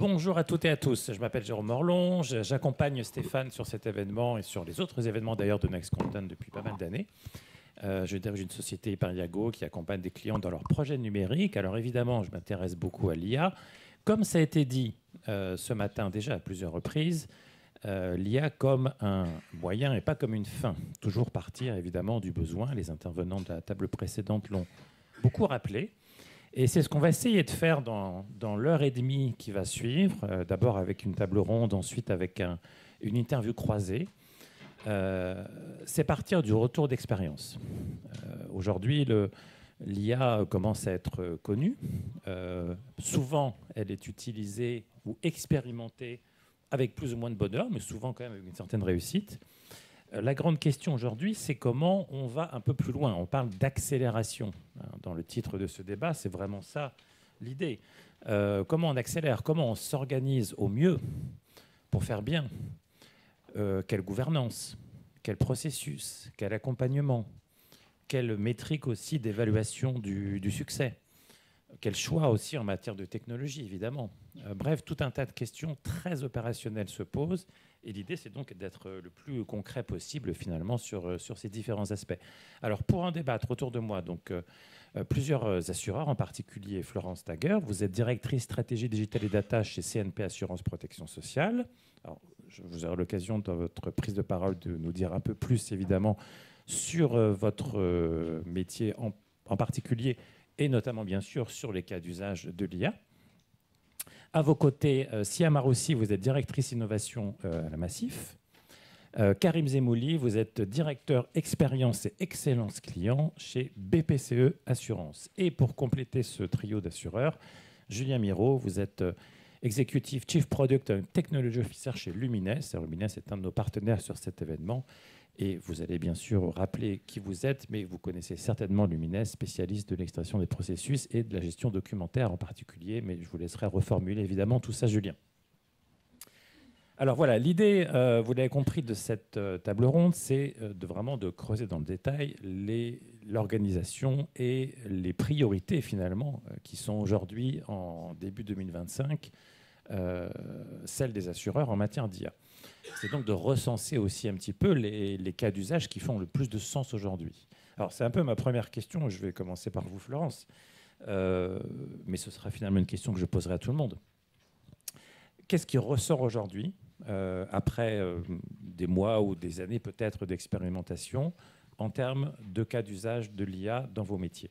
Bonjour à toutes et à tous, je m'appelle Jérôme Morlon, j'accompagne Stéphane sur cet événement et sur les autres événements d'ailleurs de Next Content depuis pas mal d'années. Je dirige une société Hyperiago qui accompagne des clients dans leurs projets numériques. Alors évidemment, je m'intéresse beaucoup à l'IA. Comme ça a été dit ce matin déjà à plusieurs reprises, l'IA comme un moyen et pas comme une fin. Toujours partir évidemment du besoin. Les intervenants de la table précédente l'ont beaucoup rappelé. Et c'est ce qu'on va essayer de faire dans l'heure et demie qui va suivre. D'abord avec une table ronde, ensuite avec une interview croisée. C'est partir du retour d'expérience. Aujourd'hui, l'IA commence à être connue. Souvent, elle est utilisée ou expérimentée avec plus ou moins de bonheur, mais souvent quand même avec une certaine réussite. La grande question aujourd'hui, c'est comment on va un peu plus loin. On parle d'accélération. Dans le titre de ce débat, c'est vraiment ça l'idée. Comment on accélère, comment on s'organise au mieux pour faire bien. Quelle gouvernance, quel processus, quel accompagnement, quelle métrique aussi d'évaluation du succès, quel choix aussi en matière de technologie, évidemment. Bref, tout un tas de questions très opérationnelles se posent. Et l'idée, c'est donc d'être le plus concret possible, finalement, sur ces différents aspects. Alors, pour en débattre autour de moi, donc, plusieurs assureurs, en particulier Florence Tager. Vous êtes directrice stratégie digitale et data chez CNP Assurance Protection Sociale. Alors, vous aurez l'occasion, dans votre prise de parole, de nous dire un peu plus, évidemment, sur votre métier en particulier, et notamment, bien sûr, sur les cas d'usage de l'IA. À vos côtés, Sia Maroussi, vous êtes directrice innovation à la Massif. Karim Zemouli, vous êtes directeur expérience et excellence client chez BPCE Assurance. Et pour compléter ce trio d'assureurs, Julien Miro, vous êtes executive chief product and technology officer chez Lumines. Lumines est un de nos partenaires sur cet événement. Et vous allez bien sûr rappeler qui vous êtes, mais vous connaissez certainement Lumines, spécialiste de l'extraction des processus et de la gestion documentaire en particulier. Mais je vous laisserai reformuler évidemment tout ça, Julien. Alors voilà, l'idée, vous l'avez compris, de cette table ronde, c'est vraiment de creuser dans le détail l'organisation et les priorités finalement qui sont aujourd'hui en début 2025, celles des assureurs en matière d'IA. C'est donc de recenser aussi un petit peu les cas d'usage qui font le plus de sens aujourd'hui. Alors c'est un peu ma première question, je vais commencer par vous Florence, mais ce sera finalement une question que je poserai à tout le monde. Qu'est-ce qui ressort aujourd'hui, après des mois ou des années peut-être d'expérimentation, en termes de cas d'usage de l'IA dans vos métiers?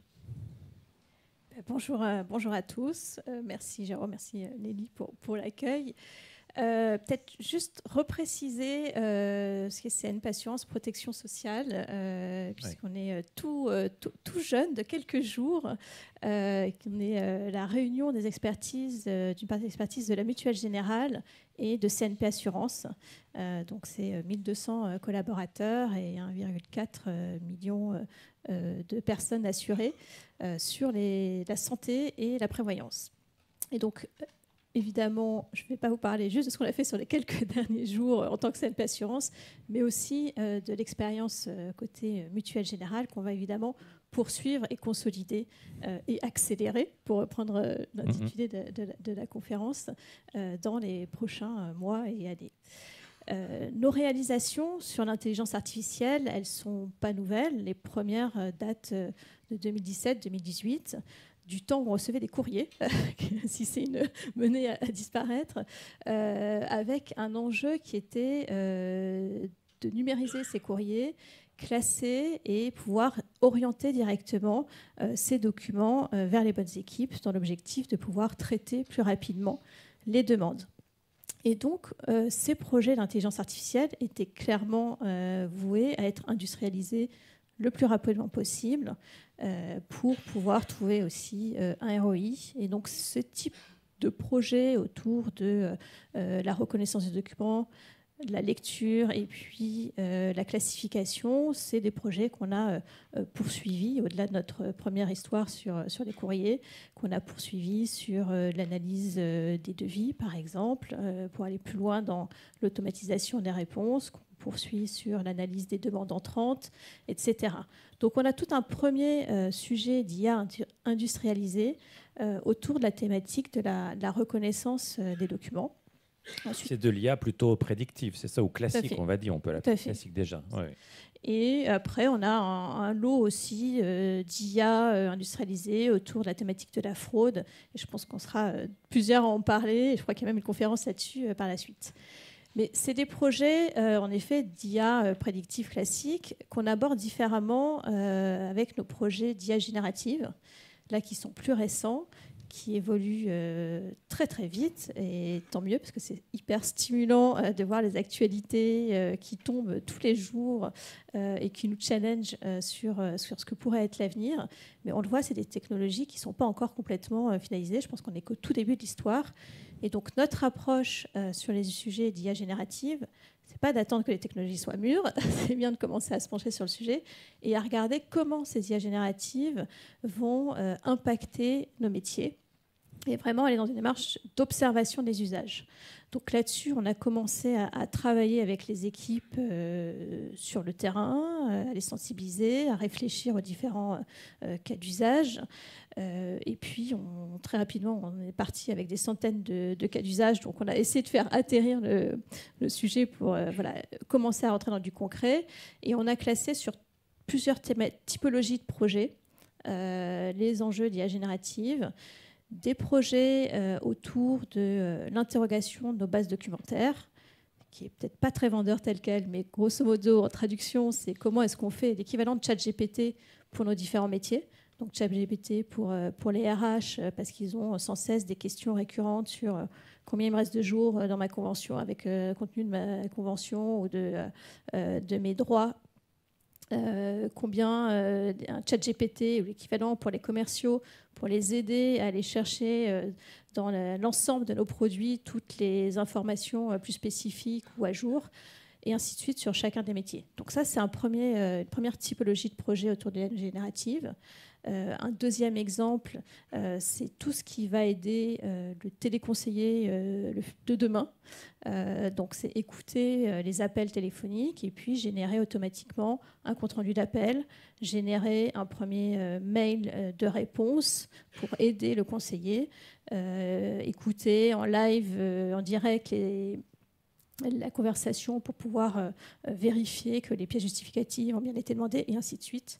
Bonjour à tous. Merci Jérôme, merci Nelly pour l'accueil. Peut-être juste repréciser ce qu'est CNP Assurance Protection Sociale, puisqu'on est tout jeune de quelques jours, qu'on est la réunion des expertises, d'une partie d'expertise de la Mutuelle Générale et de CNP Assurance. Donc c'est 1200 collaborateurs et 1,4 million de personnes assurées sur la santé et la prévoyance. Et donc, évidemment, je ne vais pas vous parler juste de ce qu'on a fait sur les quelques derniers jours en tant que CNP Assurance, mais aussi de l'expérience côté Mutuelle Générale qu'on va évidemment poursuivre et consolider et accélérer, pour reprendre l'intitulé de la conférence, dans les prochains mois et années. Nos réalisations sur l'intelligence artificielle, elles ne sont pas nouvelles. Les premières datent de 2017-2018. Du temps où on recevait des courriers, si c'est une menée à disparaître, avec un enjeu qui était de numériser ces courriers, classer et pouvoir orienter directement ces documents vers les bonnes équipes dans l'objectif de pouvoir traiter plus rapidement les demandes. Et donc, ces projets d'intelligence artificielle étaient clairement voués à être industrialisés le plus rapidement possible pour pouvoir trouver aussi un ROI. Et donc, ce type de projet autour de la reconnaissance des documents, la lecture et puis la classification, c'est des projets qu'on a poursuivis au-delà de notre première histoire sur les courriers, qu'on a poursuivis sur l'analyse des devis, par exemple, pour aller plus loin dans l'automatisation des réponses, qu'on poursuit sur l'analyse des demandes entrantes, etc. Donc on a tout un premier sujet d'IA industrialisé autour de la thématique de la reconnaissance des documents. Ensuite, c'est de l'IA plutôt prédictive, c'est ça, ou classique, on va dire, on peut l'appeler classique déjà. Ouais. Et après, on a un lot aussi d'IA industrialisé autour de la thématique de la fraude. Et je pense qu'on sera plusieurs à en parler. Et je crois qu'il y a même une conférence là-dessus par la suite. Mais c'est des projets, en effet, d'IA prédictive classique qu'on aborde différemment avec nos projets d'IA générative, là qui sont plus récents, qui évoluent très très vite, et tant mieux parce que c'est hyper stimulant de voir les actualités qui tombent tous les jours et qui nous challenge sur ce que pourrait être l'avenir. Mais on le voit, c'est des technologies qui ne sont pas encore complètement finalisées. Je pense qu'on n'est qu'au tout début de l'histoire. Et donc notre approche sur les sujets d'IA générative, c'est pas d'attendre que les technologies soient mûres, c'est bien de commencer à se pencher sur le sujet et à regarder comment ces IA génératives vont impacter nos métiers et vraiment aller dans une démarche d'observation des usages. Donc là-dessus, on a commencé à travailler avec les équipes sur le terrain, à les sensibiliser, à réfléchir aux différents cas d'usage. Et puis, très rapidement, on est parti avec des centaines de cas d'usage. Donc, on a essayé de faire atterrir le sujet pour commencer à rentrer dans du concret. Et on a classé sur plusieurs typologies de projets les enjeux d'IA générative, des projets autour de l'interrogation de nos bases documentaires, qui est peut-être pas très vendeur tel quel, mais grosso modo, en traduction, c'est comment est-ce qu'on fait l'équivalent de ChatGPT pour nos différents métiers. Donc ChatGPT pour les RH, parce qu'ils ont sans cesse des questions récurrentes sur combien il me reste de jours dans ma convention, avec le contenu de ma convention ou de mes droits. Combien un ChatGPT ou l'équivalent pour les commerciaux, pour les aider à aller chercher dans l'ensemble de nos produits toutes les informations plus spécifiques ou à jour, et ainsi de suite sur chacun des métiers. Donc ça, c'est une première typologie de projet autour de l'IA générative. Un deuxième exemple, c'est tout ce qui va aider le téléconseiller de demain. Donc, c'est écouter les appels téléphoniques et puis générer automatiquement un compte-rendu d'appel, générer un premier mail de réponse pour aider le conseiller, écouter en live, en direct, la conversation pour pouvoir vérifier que les pièces justificatives ont bien été demandées, et ainsi de suite.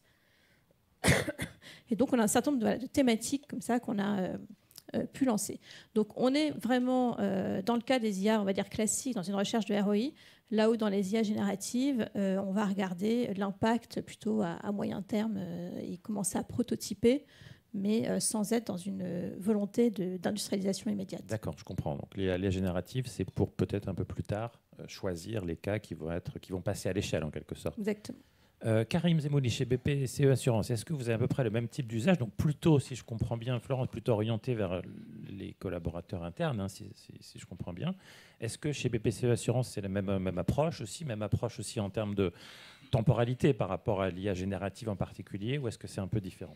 Et donc, on a un certain nombre de thématiques comme ça qu'on a pu lancer. Donc, on est vraiment dans le cas des IA, on va dire classiques, dans une recherche de ROI, là où dans les IA génératives, on va regarder l'impact plutôt à moyen terme et commencer à prototyper, mais sans être dans une volonté d'industrialisation immédiate. D'accord, je comprends. Donc, l'IA générative, c'est pour peut-être un peu plus tard choisir les cas qui vont passer à l'échelle, en quelque sorte. Exactement. Karim Zemouli, chez BPCE Assurance, est-ce que vous avez à peu près le même type d'usage? Donc plutôt, si je comprends bien, Florence, plutôt orienté vers les collaborateurs internes, hein, si je comprends bien. Est-ce que chez BPCE Assurance, c'est la même approche aussi en termes de temporalité par rapport à l'IA générative en particulier, ou est-ce que c'est un peu différent?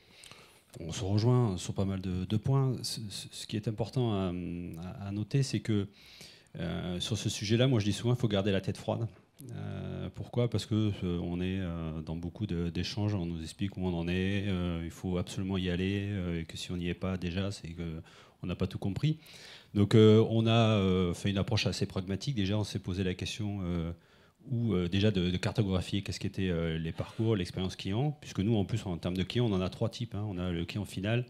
On se rejoint sur pas mal de points. Ce qui est important à noter, c'est que sur ce sujet-là, moi je dis souvent, il faut garder la tête froide. Pourquoi? Parce qu'on est dans beaucoup d'échanges, on nous explique où on en est, il faut absolument y aller, et que si on n'y est pas déjà, c'est qu'on n'a pas tout compris. Donc on a fait une approche assez pragmatique. Déjà, on s'est posé la question déjà de cartographier qu'est-ce qu'étaient les parcours, l'expérience client, puisque nous, en plus, en termes de clients, on en a trois types. Hein. On a le client final,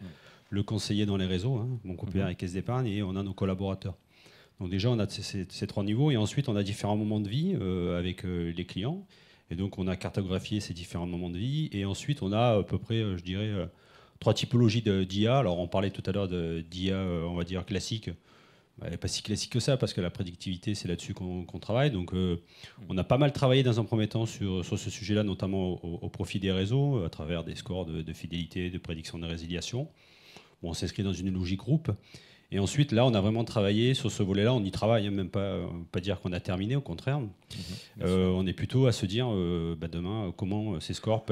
le conseiller dans les réseaux, hein, Mon Coopérative et Caisse d'épargne, et on a nos collaborateurs. Donc déjà, on a ces trois niveaux, et ensuite, on a différents moments de vie avec les clients. Et donc, on a cartographié ces différents moments de vie. Et ensuite, on a à peu près, je dirais, trois typologies d'IA. Alors, on parlait tout à l'heure d'IA, on va dire, classique. Elle n'est pas si classique que ça, parce que la prédictivité, c'est là-dessus qu'on travaille. Donc, on a pas mal travaillé dans un premier temps sur ce sujet-là, notamment au profit des réseaux, à travers des scores de fidélité, de prédiction de résiliation. Bon, on s'inscrit dans une logique groupe. Et ensuite, là, on a vraiment travaillé sur ce volet-là. On y travaille, hein, même pas dire qu'on a terminé, au contraire. On est plutôt à se dire, demain, comment ces scores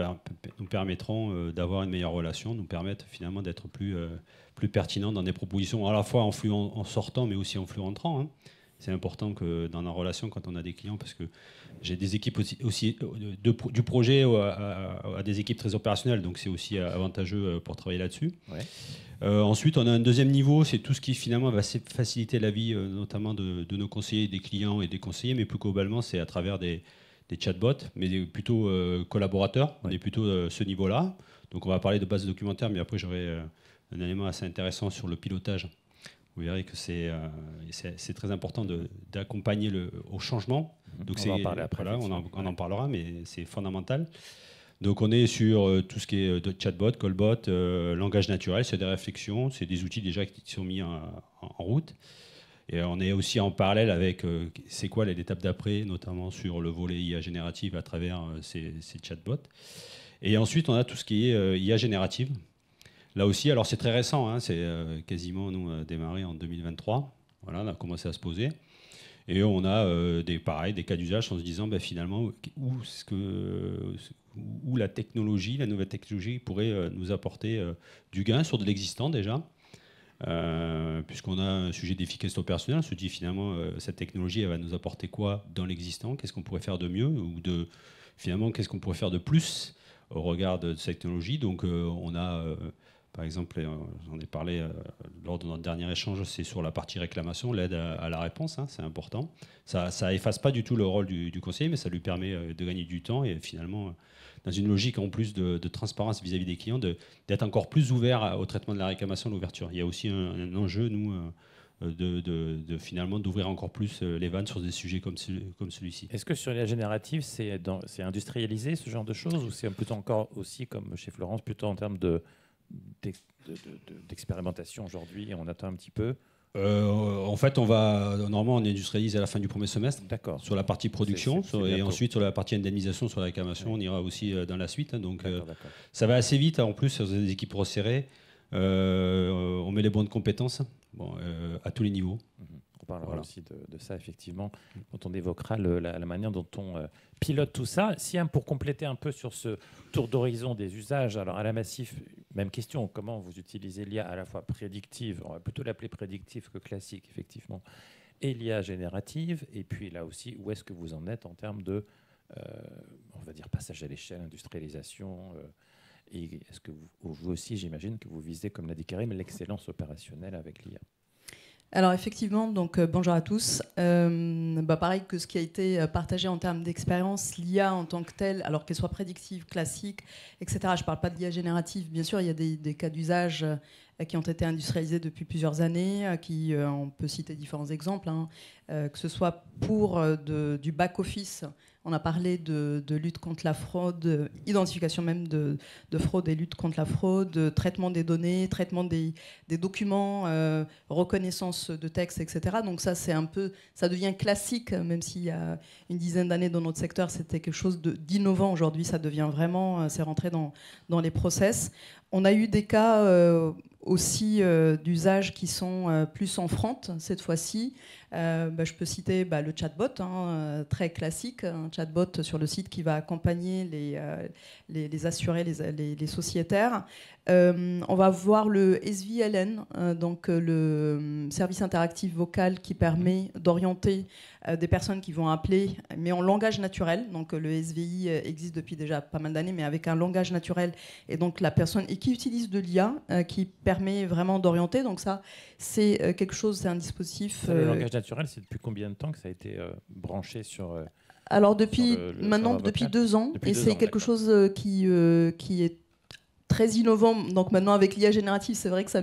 nous permettront d'avoir une meilleure relation, nous permettent finalement d'être plus pertinents dans des propositions, à la fois en flux en sortant, mais aussi en flux entrant. Hein. C'est important que dans la relation, quand on a des clients, parce que j'ai des équipes aussi du projet à des équipes très opérationnelles, donc c'est aussi avantageux pour travailler là-dessus. Ouais. Ensuite, on a un deuxième niveau, c'est tout ce qui finalement va faciliter la vie, notamment de nos conseillers, des clients et des conseillers, mais plus globalement, c'est à travers des chatbots, mais plutôt collaborateurs. Ouais. On est plutôt ce niveau-là. Donc on va parler de base documentaire, mais après j'aurai un élément assez intéressant sur le pilotage. Vous verrez que c'est très important d'accompagner au changement. Donc on va en parler après. Voilà, on en parlera, mais c'est fondamental. Donc on est sur tout ce qui est de chatbot, callbot, langage naturel, c'est des réflexions, c'est des outils déjà qui sont mis en route. Et on est aussi en parallèle avec c'est quoi l'étape d'après, notamment sur le volet IA générative à travers ces chatbots. Et ensuite on a tout ce qui est IA générative. Là aussi, alors c'est très récent, hein, c'est quasiment nous démarré en 2023. Voilà, on a commencé à se poser. Et on a des cas d'usage en se disant finalement où la technologie, la nouvelle technologie pourrait nous apporter du gain sur de l'existant déjà. Puisqu'on a un sujet d'efficacité opérationnelle, on se dit finalement cette technologie elle va nous apporter quoi dans l'existant, qu'est-ce qu'on pourrait faire de mieux ou finalement qu'est-ce qu'on pourrait faire de plus au regard de cette technologie. Donc on a par exemple, j'en ai parlé lors de notre dernier échange, c'est sur la partie réclamation, l'aide à la réponse, hein, c'est important. Ça efface pas du tout le rôle du conseiller, mais ça lui permet de gagner du temps et finalement, dans une logique en plus de transparence vis-à-vis des clients, d'être encore plus ouvert au traitement de la réclamation, de l'ouverture. Il y a aussi un enjeu, nous, finalement d'ouvrir encore plus les vannes sur des sujets comme celui-ci. Est-ce que sur la générative, c'est industrialisé ce genre de choses ou c'est plutôt encore aussi, comme chez Florence, plutôt en termes d'expérimentation aujourd'hui et on attend un petit peu? En fait, normalement, on industrialise à la fin du premier semestre. D'accord. Sur la partie production et ensuite sur la partie indemnisation, sur la réclamation, on ira aussi dans la suite. Donc, d'accord. Ça va assez vite. En plus, sur des équipes resserrées, on met les bonnes compétences à tous les niveaux. On parlera aussi de ça, effectivement, quand on évoquera la manière dont on pilote tout ça. Si, pour compléter un peu sur ce tour d'horizon des usages, alors à la Massif, même question, comment vous utilisez l'IA à la fois prédictive, on va plutôt l'appeler prédictive que classique, effectivement, et l'IA générative, et puis là aussi, où est-ce que vous en êtes en termes de, on va dire, passage à l'échelle, industrialisation et est-ce que vous aussi, j'imagine que vous visez, comme l'a dit Karim, l'excellence opérationnelle avec l'IA? Alors effectivement, donc bonjour à tous. Pareil que ce qui a été partagé en termes d'expérience, l'IA en tant que telle, alors qu'elle soit prédictive, classique, etc. Je ne parle pas de l'IA générative. Bien sûr, il y a des cas d'usage qui ont été industrialisés depuis plusieurs années. On peut citer différents exemples, hein, que ce soit pour du back-office. On a parlé de lutte contre la fraude, identification même de fraude et lutte contre la fraude, traitement des données, traitement des documents, reconnaissance de texte, etc. Donc ça, ça devient classique, même s'il y a une dizaine d'années dans notre secteur, c'était quelque chose d'innovant. Aujourd'hui, ça devient vraiment, c'est rentré dans les process. On a eu des cas aussi d'usage qui sont plus en front cette fois-ci. Je peux citer le chatbot, très classique, un chatbot sur le site qui va accompagner les assurés, les sociétaires. On va voir le SVLN, donc le service interactif vocal qui permet d'orienter des personnes qui vont appeler, mais en langage naturel. Donc le SVI existe depuis déjà pas mal d'années, mais avec un langage naturel. Et donc la personne et qui utilise de l'IA qui permet vraiment d'orienter. Donc ça, c'est quelque chose, c'est un dispositif. Le langage naturel, c'est depuis combien de temps que ça a été branché sur alors depuis 2 ans, et c'est quelque chose qui est très innovant. Donc maintenant avec l'IA générative, c'est vrai que ça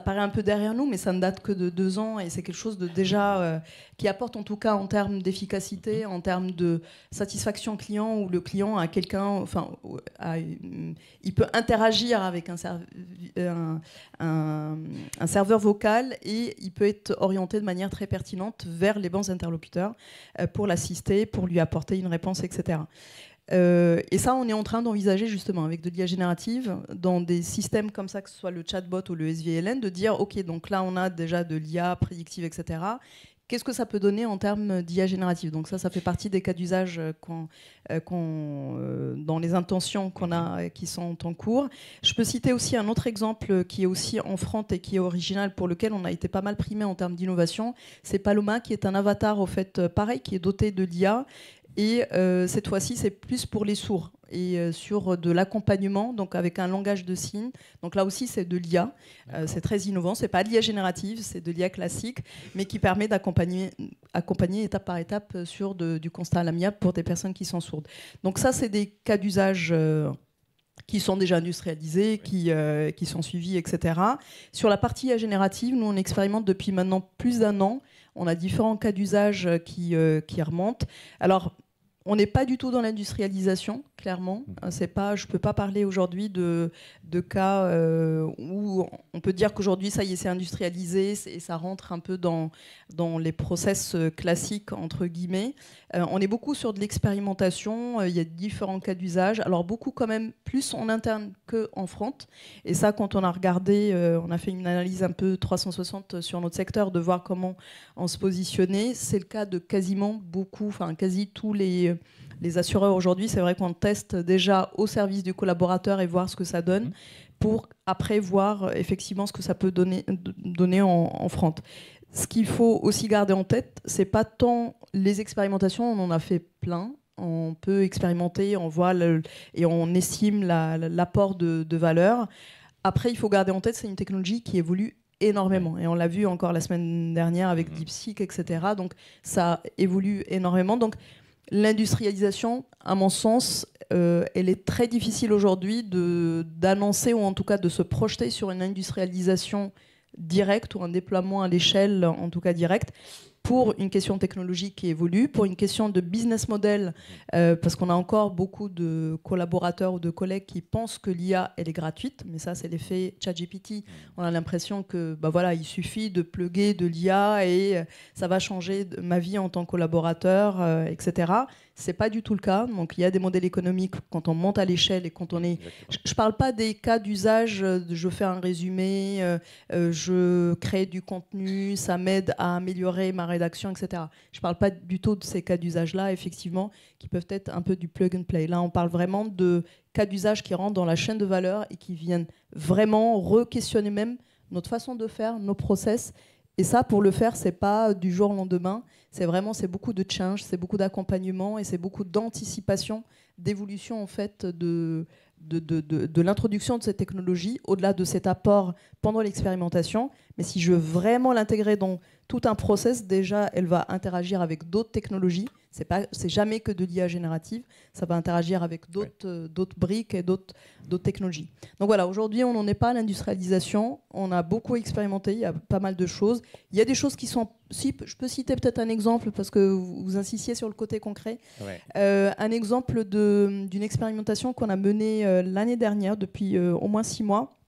paraît un peu derrière nous, mais ça ne date que de 2 ans et c'est quelque chose de déjà qui apporte en tout cas en termes d'efficacité, en termes de satisfaction client, où le client a quelqu'un, il peut interagir avec un serveur vocal et il peut être orienté de manière très pertinente vers les bons interlocuteurs pour l'assister, pour lui apporter une réponse, etc. Et ça, on est en train d'envisager justement avec de l'IA générative dans des systèmes comme ça, que ce soit le chatbot ou le SVLN, de dire ok, donc là on a déjà de l'IA prédictive, etc., qu'est-ce que ça peut donner en termes d'IA générative. Donc ça fait partie des cas d'usage dans les intentions qu'on a, qui sont en cours. Je peux citer aussi un autre exemple qui est aussi en front et qui est original, pour lequel on a été pas mal primé en termes d'innovation. C'est Paloma, qui est un avatar, au fait, pareil, qui est doté de l'IA. Et cette fois-ci, c'est plus pour les sourds et sur de l'accompagnement, donc avec un langage de signes. Donc là aussi, c'est de l'IA. C'est très innovant. C'est pas de l'IA générative, c'est de l'IA classique, mais qui permet d'accompagner étape par étape sur du constat à l'amiable pour des personnes qui sont sourdes. Donc ça, c'est des cas d'usage qui sont déjà industrialisés, qui sont suivis, etc. Sur la partie IA générative, nous, on expérimente depuis maintenant plus d'1 an. On a différents cas d'usage qui remontent. Alors, on n'est pas du tout dans l'industrialisation, clairement. C'est pas, je ne peux pas parler aujourd'hui de cas où on peut dire qu'aujourd'hui, ça y est, c'est industrialisé et ça rentre un peu dans les process classiques, entre guillemets. On est beaucoup sur de l'expérimentation. Il y a différents cas d'usage. Alors, beaucoup quand même plus en interne qu'en front. Et ça, quand on a regardé, on a fait une analyse un peu 360 sur notre secteur, de voir comment on se positionnait. C'est le cas de quasiment beaucoup, enfin quasi tous les assureurs aujourd'hui. C'est vrai qu'on teste déjà au service du collaborateur et voir ce que ça donne, pour après voir effectivement ce que ça peut donner en front. Ce qu'il faut aussi garder en tête, c'est pas tant les expérimentations, on en a fait plein. On peut expérimenter, on voit et on estime l'apport de valeur. Après, il faut garder en tête, c'est une technologie qui évolue énormément. Et on l'a vu encore la semaine dernière avec DeepSeek, etc. Donc, ça évolue énormément. Donc, l'industrialisation, à mon sens, elle est très difficile aujourd'hui d'annoncer, ou en tout cas de se projeter sur une industrialisation directe ou un déploiement à l'échelle, en tout cas directe, pour une question technologique qui évolue, pour une question de business model, parce qu'on a encore beaucoup de collaborateurs ou de collègues qui pensent que l'IA, elle est gratuite, mais ça, c'est l'effet ChatGPT. On a l'impression que, voilà, il suffit de plugger de l'IA et ça va changer ma vie en tant que collaborateur, etc. C'est pas du tout le cas. Donc, il y a des modèles économiques quand on monte à l'échelle et quand on est... Je parle pas des cas d'usage, je fais un résumé, je crée du contenu, ça m'aide à améliorer ma rédaction, etc. Je parle pas du tout de ces cas d'usage-là, effectivement, qui peuvent être un peu du plug and play. Là, on parle vraiment de cas d'usage qui rentrent dans la chaîne de valeur et qui viennent vraiment re-questionner même notre façon de faire, nos process. Et ça, pour le faire, c'est pas du jour au lendemain. C'est beaucoup de change, c'est beaucoup d'accompagnement et c'est beaucoup d'anticipation, d'évolution en fait de l'introduction de cette technologie, au-delà de cet apport pendant l'expérimentation. Mais si je veux vraiment l'intégrer dans tout un process, déjà, elle va interagir avec d'autres technologies. C'est jamais que de l'IA générative. Ça va interagir avec d'autres briques et d'autres technologies. Donc voilà, aujourd'hui, on n'en est pas à l'industrialisation. On a beaucoup expérimenté. Il y a pas mal de choses. Il y a des choses qui sont... Si, je peux citer peut-être un exemple, parce que vous insistiez sur le côté concret. Ouais. Un exemple d'une expérimentation qu'on a menée l'année dernière, depuis au moins 6 mois,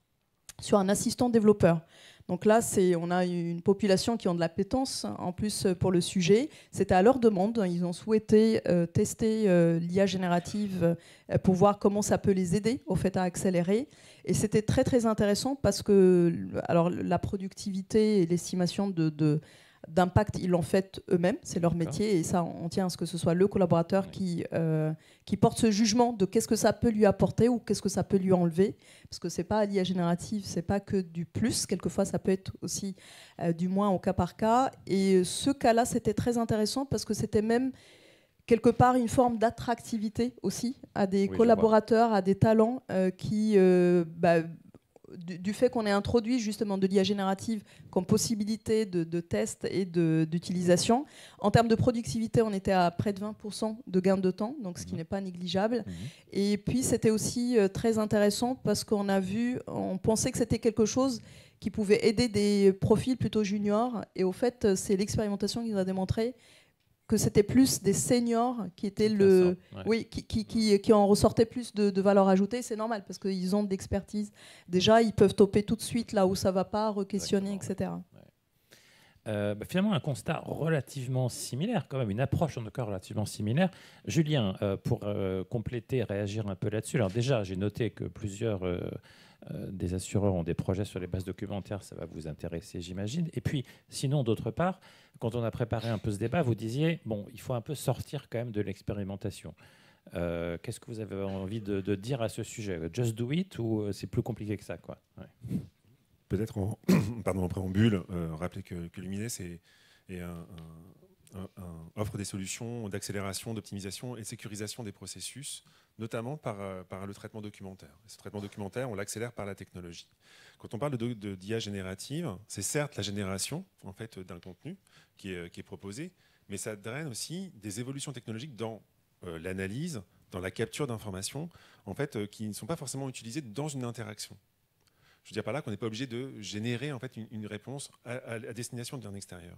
sur un assistant développeur. Donc là, on a une population qui ont de l'appétence en plus pour le sujet. C'était à leur demande. Ils ont souhaité tester l'IA générative pour voir comment ça peut les aider au fait à accélérer. Et c'était très très intéressant parce que alors, la productivité et l'estimation d'impact, ils l'ont fait eux-mêmes, c'est leur métier, et ça, on tient à ce que ce soit le collaborateur qui porte ce jugement de qu'est-ce que ça peut lui apporter ou qu'est-ce que ça peut lui enlever, parce que c'est pas l'IA générative, c'est pas que du plus, quelquefois ça peut être aussi du moins au cas par cas, et ce cas-là, c'était très intéressant parce que c'était même quelque part une forme d'attractivité aussi à des collaborateurs, à des talents qui... du fait qu'on ait introduit justement de l'IA générative comme possibilité de test et d'utilisation. En termes de productivité, on était à près de 20% de gain de temps, donc ce qui n'est pas négligeable. Et puis c'était aussi très intéressant parce on pensait que c'était quelque chose qui pouvait aider des profils plutôt juniors. Et au fait, c'est l'expérimentation qui nous a démontré que c'était plus des seniors qui étaient qui en ressortaient plus de valeur ajoutée. C'est normal parce qu'ils ont de l'expertise. Déjà, ils peuvent toper tout de suite là où ça va pas, re-questionner, etc. Finalement, un constat relativement similaire, quand même, une approche en tout cas relativement similaire. Julien, pour compléter, réagir un peu là-dessus. Alors déjà, j'ai noté que plusieurs des assureurs ont des projets sur les bases documentaires, ça va vous intéresser, j'imagine. Et puis, sinon, d'autre part, quand on a préparé un peu ce débat, vous disiez, bon, il faut un peu sortir quand même de l'expérimentation. Qu'est-ce que vous avez envie de dire à ce sujet? Just do it ou c'est plus compliqué que ça, quoi? Ouais. Peut-être en préambule, rappeler que Luminès offre des solutions d'accélération, d'optimisation et de sécurisation des processus, notamment par le traitement documentaire. Et ce traitement documentaire, on l'accélère par la technologie. Quand on parle d'IA générative, c'est certes la génération en fait, d'un contenu qui est proposé, mais ça draine aussi des évolutions technologiques dans l'analyse, dans la capture d'informations, en fait, qui ne sont pas forcément utilisées dans une interaction. Je veux dire par là qu'on n'est pas obligé de générer en fait, une réponse à destination d'un extérieur.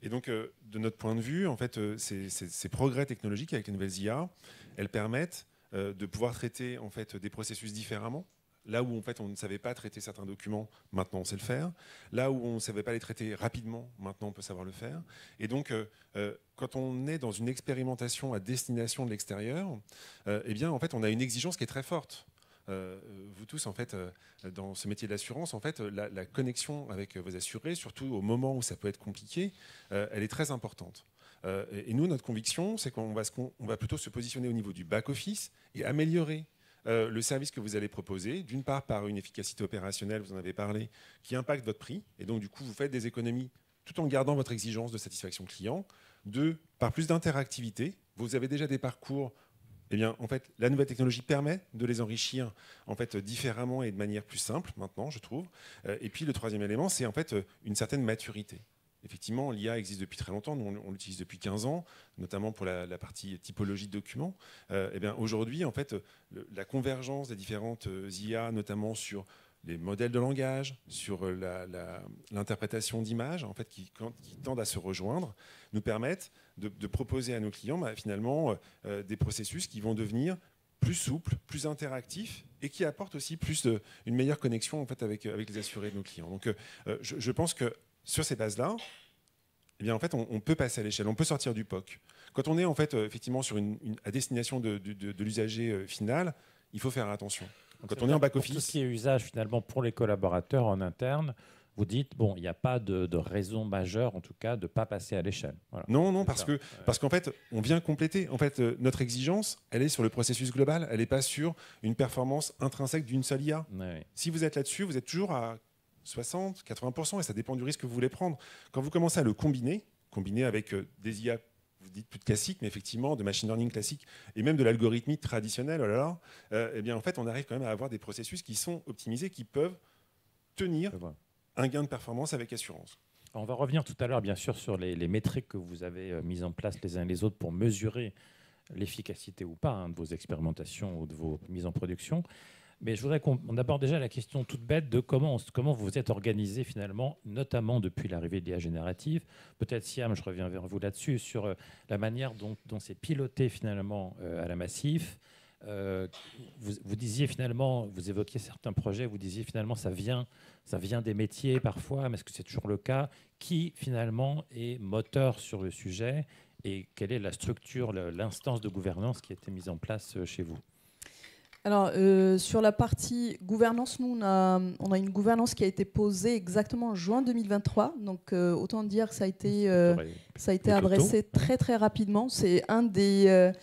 Et donc, de notre point de vue, en fait, ces progrès technologiques avec les nouvelles IA, elles permettent de pouvoir traiter en fait, des processus différemment. Là où en fait, on ne savait pas traiter certains documents, maintenant on sait le faire. Là où on ne savait pas les traiter rapidement, maintenant on peut savoir le faire. Et donc, quand on est dans une expérimentation à destination de l'extérieur, eh bien, en fait, on a une exigence qui est très forte. Vous tous, en fait, dans ce métier de l'assurance, en fait, la connexion avec vos assurés, surtout au moment où ça peut être compliqué, elle est très importante. Et nous, notre conviction, c'est qu'on va plutôt se positionner au niveau du back-office et améliorer le service que vous allez proposer, d'une part par une efficacité opérationnelle, vous en avez parlé, qui impacte votre prix, et donc du coup, vous faites des économies tout en gardant votre exigence de satisfaction client. Deux, par plus d'interactivité. Vous avez déjà des parcours. Eh bien, en fait, la nouvelle technologie permet de les enrichir en fait, différemment et de manière plus simple maintenant, je trouve. Et puis le troisième élément, c'est en fait une certaine maturité. Effectivement, l'IA existe depuis très longtemps, nous on l'utilise depuis 15 ans, notamment pour la partie typologie de documents. Eh bien, aujourd'hui, en fait, la convergence des différentes IA, notamment sur les modèles de langage, sur l'interprétation d'images, en fait, qui tendent à se rejoindre, nous permettent de proposer à nos clients finalement des processus qui vont devenir plus souples, plus interactifs et qui apportent aussi une meilleure connexion en fait, avec les assurés de nos clients. Donc, je pense que sur ces bases-là, eh bien, en fait, on peut passer à l'échelle, on peut sortir du POC. Quand on est en fait, effectivement à destination de l'usager final, il faut faire attention. Quand on est en back-office... Tout ce qui est usage finalement pour les collaborateurs en interne, vous dites, bon, il n'y a pas de raison majeure, en tout cas, de ne pas passer à l'échelle. Voilà. Non, parce qu'en fait, on vient compléter. En fait, notre exigence, elle est sur le processus global, elle n'est pas sur une performance intrinsèque d'une seule IA. Ouais. Si vous êtes là-dessus, vous êtes toujours à 60, 80%, et ça dépend du risque que vous voulez prendre. Quand vous commencez à le combiner avec des IA, vous dites plus de classiques, mais effectivement de machine learning classique et même de l'algorithmie traditionnelle, eh bien en fait on arrive quand même à avoir des processus qui sont optimisés, qui peuvent tenir un gain de performance avec assurance. On va revenir tout à l'heure bien sûr sur les métriques que vous avez mises en place les uns et les autres pour mesurer l'efficacité ou pas de vos expérimentations ou de vos mises en production. Mais je voudrais qu'on aborde déjà la question toute bête de comment vous vous êtes organisé finalement, notamment depuis l'arrivée de l'IA générative. Peut-être Siam, je reviens vers vous là-dessus, sur la manière dont c'est piloté finalement à la Massif. Vous disiez finalement, vous évoquiez certains projets, vous disiez finalement ça vient des métiers parfois, mais est-ce que c'est toujours le cas? Qui finalement est moteur sur le sujet et quelle est la structure, l'instance de gouvernance qui a été mise en place chez vous? Alors, sur la partie gouvernance, nous, on a une gouvernance qui a été posée exactement en juin 2023. Donc, autant dire que ça a été adressé très, très rapidement. C'est un des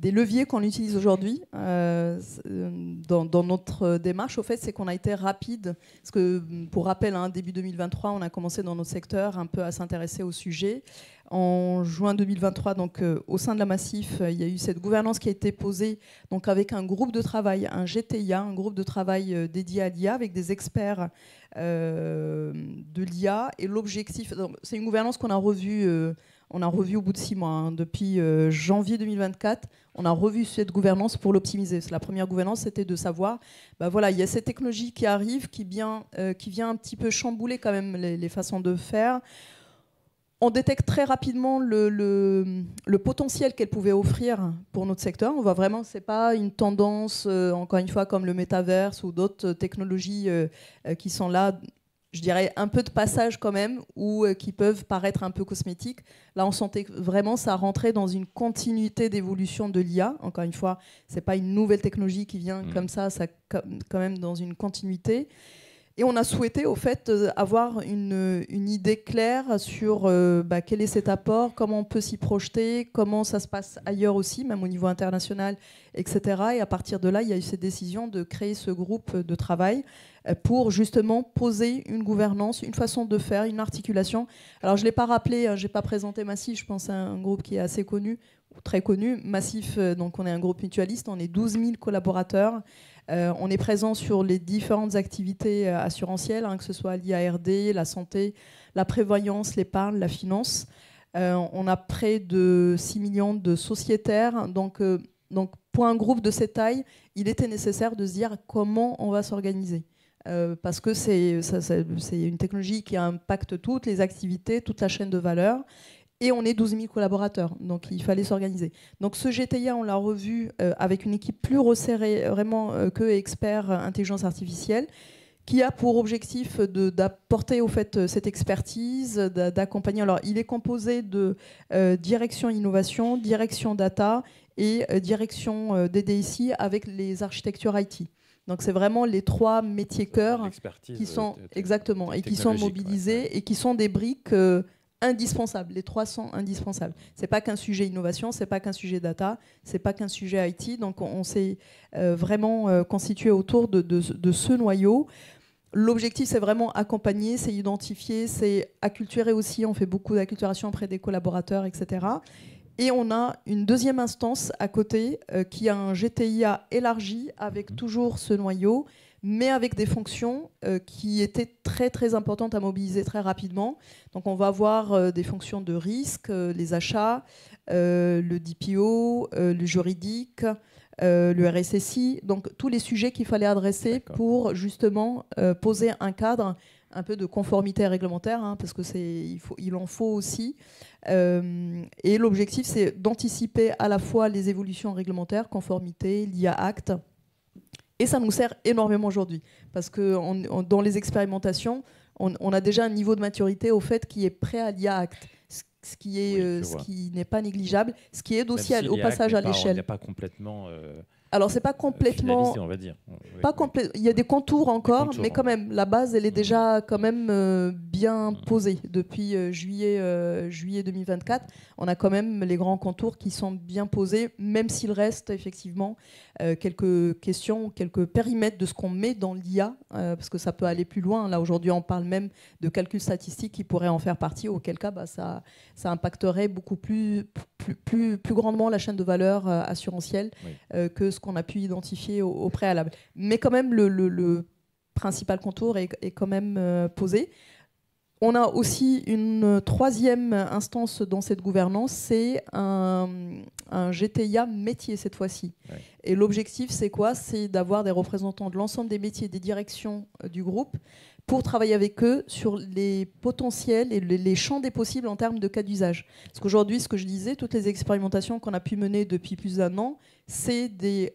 leviers qu'on utilise aujourd'hui dans notre démarche. Au fait, c'est qu'on a été rapide. Parce que, pour rappel, début 2023, on a commencé dans notre secteur un peu à s'intéresser au sujet. En juin 2023, donc, au sein de la Massif, il y a eu cette gouvernance qui a été posée donc, avec un groupe de travail, un GTIA, un groupe de travail dédié à l'IA, avec des experts de l'IA. Et l'objectif, c'est une gouvernance qu'on a revue au bout de 6 mois. Depuis janvier 2024, on a revu cette gouvernance pour l'optimiser. La première gouvernance, c'était de savoir, voilà, il y a cette technologie qui arrive, qui vient un petit peu chambouler quand même les façons de faire. On détecte très rapidement le potentiel qu'elle pouvait offrir pour notre secteur. On voit vraiment, c'est pas une tendance, encore une fois, comme le métaverse ou d'autres technologies qui sont là je dirais, un peu de passages quand même, ou qui peuvent paraître un peu cosmétiques. Là, on sentait que vraiment ça rentrait dans une continuité d'évolution de l'IA. Encore une fois, ce n'est pas une nouvelle technologie qui vient comme ça quand même dans une continuité. Et on a souhaité, au fait, avoir une idée claire sur quel est cet apport, comment on peut s'y projeter, comment ça se passe ailleurs aussi, même au niveau international, etc. Et à partir de là, il y a eu cette décision de créer ce groupe de travail pour justement poser une gouvernance, une façon de faire, une articulation. Alors, je ne l'ai pas rappelé, je n'ai pas présenté Massif, je pense à un groupe qui est assez connu, très connu. Massif, donc on est un groupe mutualiste, on est 12 000 collaborateurs. On est présent sur les différentes activités assurantielles, que ce soit l'IARD, la santé, la prévoyance, l'épargne, la finance. On a près de 6 millions de sociétaires. Donc, pour un groupe de cette taille, il était nécessaire de se dire comment on va s'organiser. Parce que c'est une technologie qui impacte toutes les activités, toute la chaîne de valeur. Et on est 12 000 collaborateurs, donc il fallait s'organiser. Donc ce GTIA, on l'a revu avec une équipe plus resserrée, vraiment que expert intelligence artificielle, qui a pour objectif d'apporter au fait cette expertise, d'accompagner. Alors il est composé de direction innovation, direction data et direction des DSI avec les architectures IT. Donc c'est vraiment les 3 métiers cœurs qui sont exactement et qui sont mobilisés et qui sont des briques indispensables. Les 3 sont indispensables. C'est pas qu'un sujet innovation, c'est pas qu'un sujet data, c'est pas qu'un sujet IT. Donc on s'est vraiment constitué autour de ce noyau. L'objectif, c'est vraiment accompagner, c'est identifier, c'est acculturer aussi. On fait beaucoup d'acculturation auprès des collaborateurs, etc. Et on a une deuxième instance à côté qui a un GTIA élargi avec toujours ce noyau, mais avec des fonctions qui étaient très très importantes à mobiliser très rapidement. Donc on va avoir des fonctions de risque, les achats, le DPO, le juridique, le RSSI, donc tous les sujets qu'il fallait adresser pour justement poser un cadre un peu de conformité réglementaire, parce que il en faut aussi. Et l'objectif, c'est d'anticiper à la fois les évolutions réglementaires, conformité, l'IA Act. Et ça nous sert énormément aujourd'hui, parce que dans les expérimentations, on a déjà un niveau de maturité au fait qui est prêt à l'IA Act, ce qui n'est pas négligeable, ce qui aide aussi au passage à l'échelle. Il n'est pas complètement... Alors, c'est pas complètement... on va dire. Il y a des contours encore, mais quand même, la base, elle est déjà quand même bien posée. Depuis juillet 2024, on a quand même les grands contours qui sont bien posés, même s'il reste effectivement quelques questions, quelques périmètres de ce qu'on met dans l'IA, parce que ça peut aller plus loin. Là, aujourd'hui, on parle même de calculs statistiques qui pourraient en faire partie, auquel cas, ça impacterait beaucoup plus grandement la chaîne de valeur assurantielle que ce qu'on a pu identifier au préalable. Mais quand même, le principal contour est quand même posé. On a aussi une troisième instance dans cette gouvernance, c'est un GTIA métier cette fois-ci. Ouais. Et l'objectif, c'est quoi? C'est d'avoir des représentants de l'ensemble des métiers, des directions du groupe, pour travailler avec eux sur les potentiels et les champs des possibles en termes de cas d'usage. Parce qu'aujourd'hui, ce que je disais, toutes les expérimentations qu'on a pu mener depuis plus d'1 an, c'est des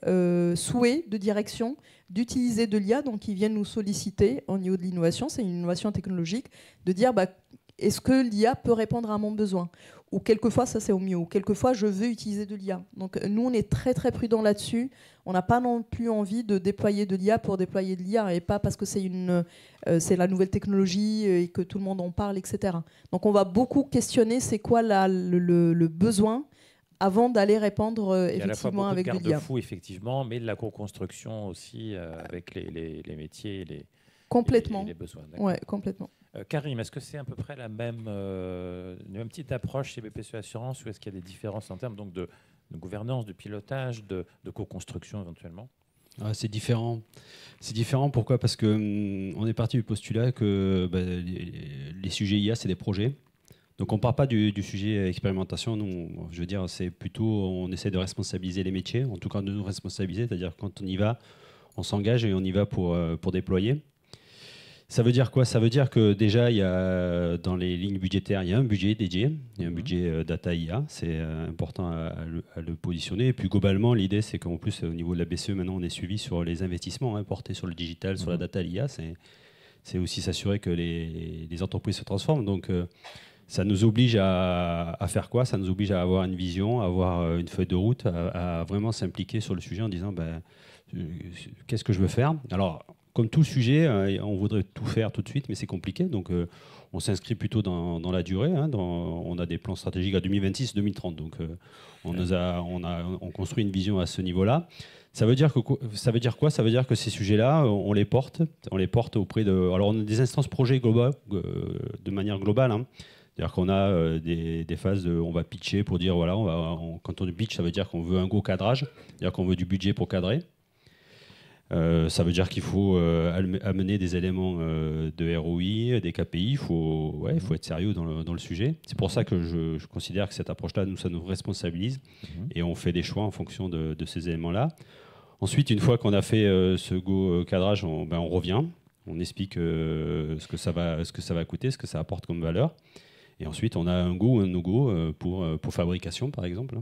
souhaits de direction d'utiliser de l'IA, donc ils viennent nous solliciter au niveau de l'innovation, c'est une innovation technologique, de dire est-ce que l'IA peut répondre à mon besoin? Ou quelquefois, ça c'est au mieux, ou quelquefois je veux utiliser de l'IA. Donc nous, on est très très prudents là-dessus. On n'a pas non plus envie de déployer de l'IA pour déployer de l'IA, et pas parce que c'est la nouvelle technologie et que tout le monde en parle, etc. Donc on va beaucoup questionner c'est quoi le besoin avant d'aller répondre effectivement avec de l'IA. Il y a à la fois beaucoup de garde-fous, effectivement, mais de la co-construction aussi avec les métiers et complètement. les besoins. Ouais, complètement. Karim, est-ce que c'est à peu près la même petite approche chez BPCE Assurance, ou est-ce qu'il y a des différences en termes donc, de gouvernance, de pilotage, de co-construction éventuellement? C'est différent. C'est différent, pourquoi? Parce qu'on est parti du postulat que les sujets IA, c'est des projets. Donc on ne part pas du sujet expérimentation. Nous, je veux dire, c'est plutôt, on essaie de responsabiliser les métiers, en tout cas de nous responsabiliser, c'est-à-dire quand on y va, on s'engage et on y va pour déployer. Ça veut dire quoi? Ça veut dire que déjà, il y a, dans les lignes budgétaires, il y a un budget dédié, il y a un budget data IA, c'est important à le positionner. Et puis globalement, l'idée, c'est qu'en plus, au niveau de la BCE, maintenant, on est suivi sur les investissements portés sur le digital, sur la data IA. c'est aussi s'assurer que les entreprises se transforment. Donc, ça nous oblige à faire quoi? Ça nous oblige à avoir une vision, à avoir une feuille de route, à vraiment s'impliquer sur le sujet en disant qu'est-ce que je veux faire? Alors, comme tout sujet, on voudrait tout faire tout de suite, mais c'est compliqué. Donc, on s'inscrit plutôt dans la durée. On a des plans stratégiques à 2026-2030. Donc, on construit une vision à ce niveau-là. Ça veut dire quoi? Ça veut dire que ces sujets-là, on les porte auprès de... Alors, on a des instances projets globales, de manière globale. C'est-à-dire qu'on a des phases on va pitcher pour dire, voilà, quand on pitch, ça veut dire qu'on veut un gros cadrage, c'est-à-dire qu'on veut du budget pour cadrer. Ça veut dire qu'il faut amener des éléments de ROI, des KPI, il faut être sérieux dans le sujet. C'est pour ça que je considère que cette approche-là, ça nous responsabilise et on fait des choix en fonction de ces éléments-là. Ensuite, une fois qu'on a fait ce go cadrage, on revient, on explique ce que ça va coûter, ce que ça apporte comme valeur. Et ensuite, on a un go ou un no-go pour fabrication, par exemple.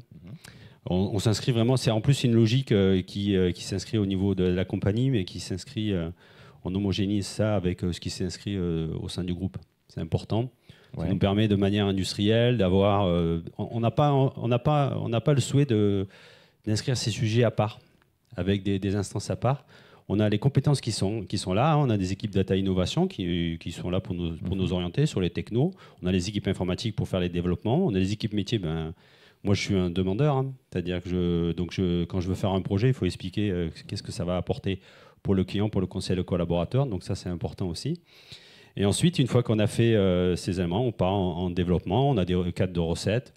On s'inscrit vraiment, c'est en plus une logique qui s'inscrit au niveau de la compagnie, mais qui s'inscrit, on homogénise ça avec ce qui s'inscrit au sein du groupe. C'est important. Ça nous permet de manière industrielle d'avoir... on n'a pas le souhait d'inscrire ces sujets à part, avec des instances à part. On a les compétences qui sont là. On a des équipes data innovation qui sont là pour nous orienter sur les technos. On a les équipes informatiques pour faire les développements. On a les équipes métiers. Moi, je suis un demandeur. C'est-à-dire que quand je veux faire un projet, il faut expliquer qu'est-ce que ça va apporter pour le client, pour le conseil, le collaborateur. Donc ça, c'est important aussi. Et ensuite, une fois qu'on a fait ces éléments, on part en développement. On a des cadres de recettes.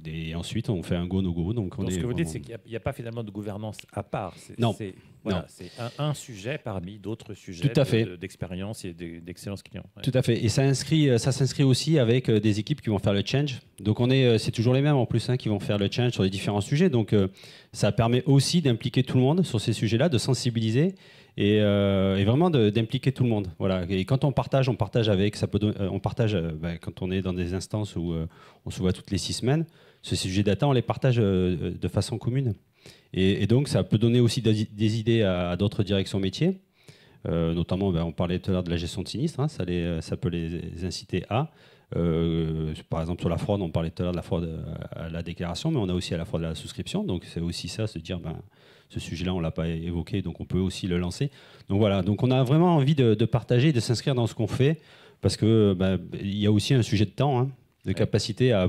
Et ensuite, on fait un go, no go. Donc ce que vous dites, c'est qu'il n'y a pas finalement de gouvernance à part. Non. C'est un sujet parmi d'autres sujets d'expérience et d'excellence client. Tout à fait. Et ça s'inscrit aussi avec des équipes qui vont faire le change. Donc c'est toujours les mêmes en plus qui vont faire le change sur les différents sujets. Donc ça permet aussi d'impliquer tout le monde sur ces sujets-là, de sensibiliser et vraiment d'impliquer tout le monde. Voilà. Et quand on partage avec, quand on est dans des instances où on se voit toutes les 6 semaines, ce sujet data, on les partage de façon commune. Et donc, ça peut donner aussi des idées à d'autres directions métiers. Notamment, on parlait tout à l'heure de la gestion de sinistres. Ça peut les inciter à. Par exemple, sur la fraude, on parlait tout à l'heure de la fraude à la déclaration, mais on a aussi à la fraude à la souscription. Donc, c'est aussi ça, se dire, ce sujet-là, on ne l'a pas évoqué, donc on peut aussi le lancer. Donc, voilà. Donc, on a vraiment envie de partager et de s'inscrire dans ce qu'on fait, parce qu'il y a aussi un sujet de temps, de capacité à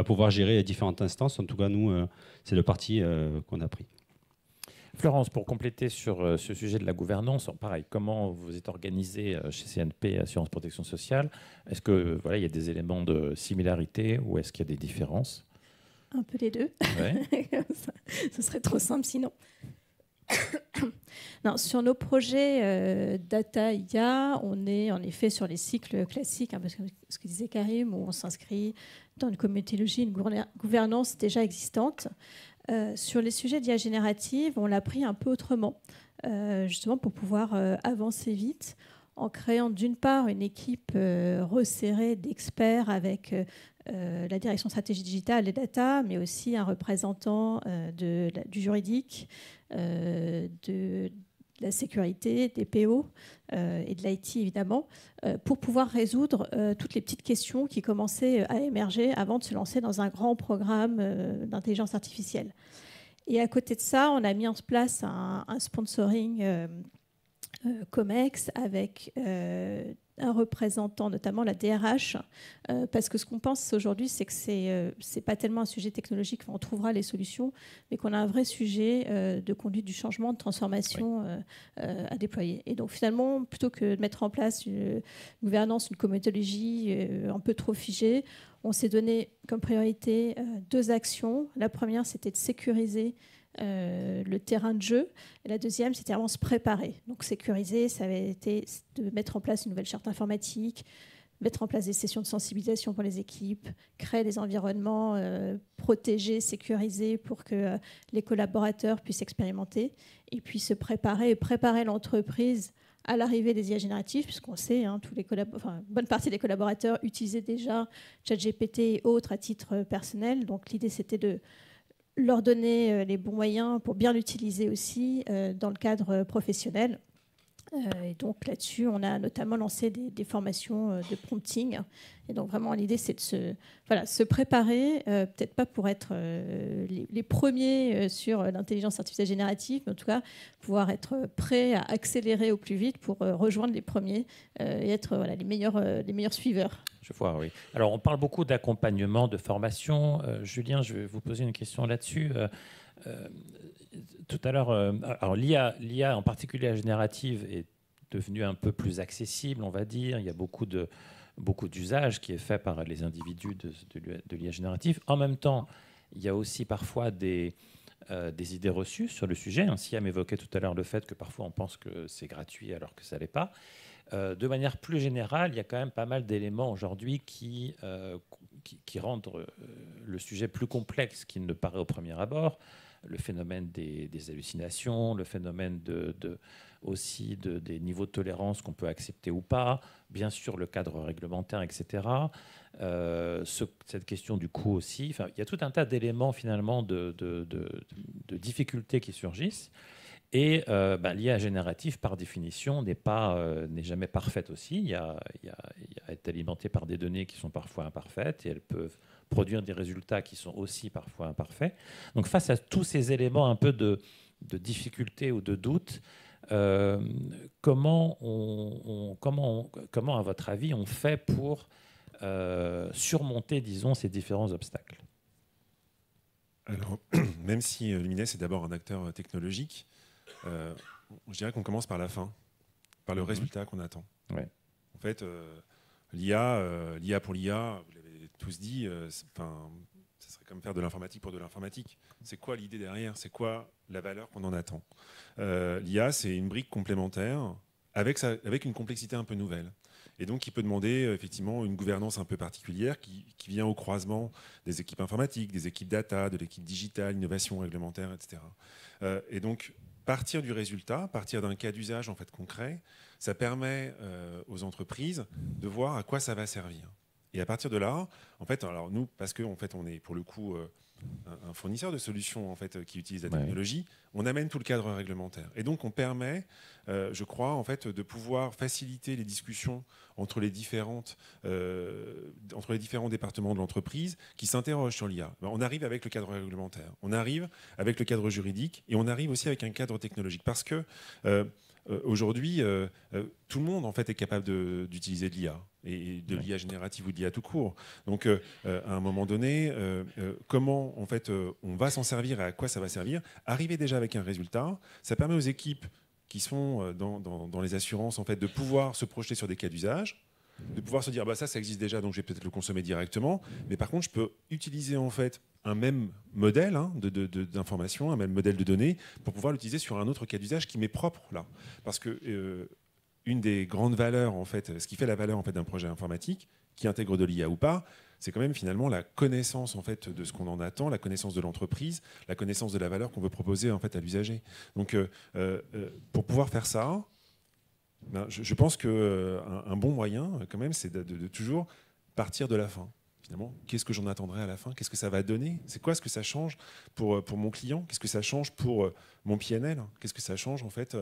pouvoir gérer les différentes instances. En tout cas, nous, c'est le parti qu'on a pris. Florence, pour compléter sur ce sujet de la gouvernance, pareil, comment vous êtes organisé chez CNP Assurance Protection Sociale? Est-ce que il y a des éléments de similarité ou est-ce qu'il y a des différences? Un peu les deux. Ouais. Ce serait trop simple sinon. Non, sur nos projets data IA, on est en effet sur les cycles classiques, parce que ce que disait Karim, où on s'inscrit dans une communauté-logie, une gouvernance déjà existante. Sur les sujets d'IA générative, on l'a pris un peu autrement, justement pour pouvoir avancer vite, en créant d'une part une équipe resserrée d'experts avec la direction stratégie digitale et data, mais aussi un représentant du juridique, de la sécurité, des PO et de l'IT évidemment, pour pouvoir résoudre toutes les petites questions qui commençaient à émerger avant de se lancer dans un grand programme d'intelligence artificielle. Et à côté de ça, on a mis en place un sponsoring COMEX avec un représentant, notamment la DRH, parce que ce qu'on pense aujourd'hui, c'est que c'est pas tellement un sujet technologique, on trouvera les solutions, mais qu'on a un vrai sujet de conduite du changement, de transformation à déployer. Et donc finalement, plutôt que de mettre en place une gouvernance, une communauté un peu trop figée, on s'est donné comme priorité 2 actions. La première, c'était de sécuriser le terrain de jeu. Et la deuxième, c'était vraiment se préparer. Donc sécuriser, ça avait été de mettre en place une nouvelle charte informatique, mettre en place des sessions de sensibilisation pour les équipes, créer des environnements protégés, sécurisés pour que les collaborateurs puissent expérimenter et puis se préparer et préparer l'entreprise à l'arrivée des IA génératives, puisqu'on sait, bonne partie des collaborateurs utilisaient déjà ChatGPT et autres à titre personnel. Donc l'idée, c'était de leur donner les bons moyens pour bien l'utiliser aussi dans le cadre professionnel. Et donc là-dessus, on a notamment lancé des formations de prompting. Et donc vraiment, l'idée, c'est de se préparer, peut-être pas pour être les premiers sur l'intelligence artificielle générative, mais en tout cas, pouvoir être prêt à accélérer au plus vite pour rejoindre les premiers et être les meilleurs suiveurs. Je vois, oui. Alors, on parle beaucoup d'accompagnement, de formation. Julien, je vais vous poser une question là-dessus. Tout à l'heure, alors l'IA en particulier la générative est devenue un peu plus accessible, on va dire. Il y a beaucoup d'usages qui est fait par les individus de l'IA générative. En même temps, il y a aussi parfois des idées reçues sur le sujet. Siam évoquait tout à l'heure le fait que parfois on pense que c'est gratuit alors que ça ne l'est pas. De manière plus générale, il y a quand même pas mal d'éléments aujourd'hui qui rendent le sujet plus complexe qu'il ne paraît au premier abord. Le phénomène des hallucinations, le phénomène aussi des niveaux de tolérance qu'on peut accepter ou pas, bien sûr le cadre réglementaire, etc. Cette question du coût aussi. Enfin, il y a tout un tas d'éléments finalement de difficultés qui surgissent. Et l'IA générative, par définition, n'est jamais parfaite aussi. Elle est alimentée par des données qui sont parfois imparfaites et elles peuvent produire des résultats qui sont aussi parfois imparfaits. Donc face à tous ces éléments un peu de difficulté ou de doute, comment, à votre avis, on fait pour surmonter, disons, ces différents obstacles? Alors, même si Lumines est d'abord un acteur technologique, je dirais qu'on commence par la fin, par le résultat qu'on attend. Ouais. En fait, l'IA pour l'IA, vous l'avez tous dit, ça serait comme faire de l'informatique pour de l'informatique. C'est quoi l'idée derrière? C'est quoi la valeur qu'on en attend? L'IA, c'est une brique complémentaire avec une complexité un peu nouvelle. Et donc, qui peut demander effectivement une gouvernance un peu particulière qui vient au croisement des équipes informatiques, des équipes data, de l'équipe digitale, innovation réglementaire, etc. Et donc, partir du résultat, partir d'un cas d'usage en fait concret, ça permet aux entreprises de voir à quoi ça va servir. Et à partir de là, en fait, alors nous, parce qu'en fait, on est pour le coup un fournisseur de solutions en fait qui utilise la technologie, on amène tout le cadre réglementaire. Et donc, on permet, je crois, en fait, de pouvoir faciliter les discussions entre les différents départements de l'entreprise qui s'interrogent sur l'IA. On arrive avec le cadre réglementaire, on arrive avec le cadre juridique et on arrive aussi avec un cadre technologique. Parce que aujourd'hui, tout le monde en fait est capable d'utiliser de l'IA et de l'IA générative ou de l'IA tout court. Donc, à un moment donné, comment en fait on va s'en servir et à quoi ça va servir? Arriver déjà avec un résultat, ça permet aux équipes qui sont dans les assurances en fait de pouvoir se projeter sur des cas d'usage, de pouvoir se dire ça existe déjà, donc je vais peut-être le consommer directement. Mais par contre, je peux utiliser en fait un même modèle d'information, un même modèle de données pour pouvoir l'utiliser sur un autre cas d'usage qui m'est propre là. Parce que une des grandes valeurs en fait, ce qui fait la valeur en fait d'un projet informatique, qui intègre de l'IA ou pas, c'est quand même finalement la connaissance en fait de ce qu'on en attend, la connaissance de l'entreprise, la connaissance de la valeur qu'on veut proposer en fait à l'usager. Donc, pour pouvoir faire ça, je pense qu'un bon moyen, quand même, c'est de toujours partir de la fin. Finalement, qu'est-ce que j'en attendrai à la fin? Qu'est-ce que ça va donner? C'est quoi ce que ça change pour mon client? Qu'est-ce que ça change pour mon PNL? Qu'est-ce que ça change en fait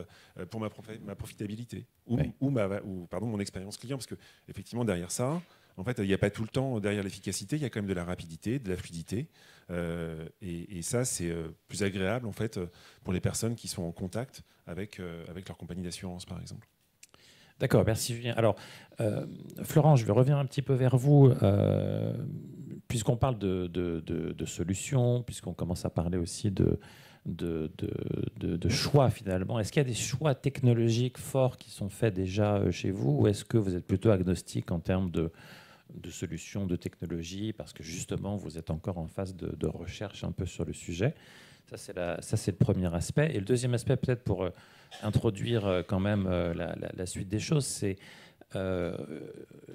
pour ma profitabilité ou mon expérience client? Parce que effectivement, derrière ça, en fait, il n'y a pas tout le temps derrière l'efficacité, il y a quand même de la rapidité, de la fluidité, et ça, c'est plus agréable en fait pour les personnes qui sont en contact avec leur compagnie d'assurance, par exemple. D'accord, merci Julien. Alors, Florent, je vais revenir un petit peu vers vous, puisqu'on parle de solutions, puisqu'on commence à parler aussi de choix finalement. Est-ce qu'il y a des choix technologiques forts qui sont faits déjà chez vous, ou est-ce que vous êtes plutôt agnostique en termes de solutions, de technologies, parce que justement, vous êtes encore en phase de recherche un peu sur le sujet? Ça, c'est le premier aspect. Et le deuxième aspect, peut-être pour introduire quand même la suite des choses, c'est,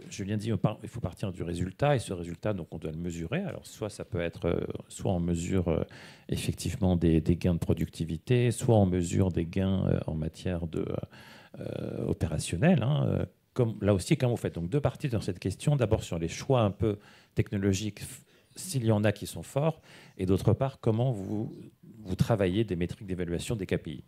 Julien dit, il faut partir du résultat, et ce résultat, donc, on doit le mesurer. Alors, soit ça peut être, soit on mesure effectivement des gains de productivité, soit on mesure des gains en matière opérationnelle, là aussi, comment vous faites? Donc, deux parties dans cette question. D'abord, sur les choix un peu technologiques, s'il y en a qui sont forts, et d'autre part, comment vous travaillez des métriques d'évaluation des KPI?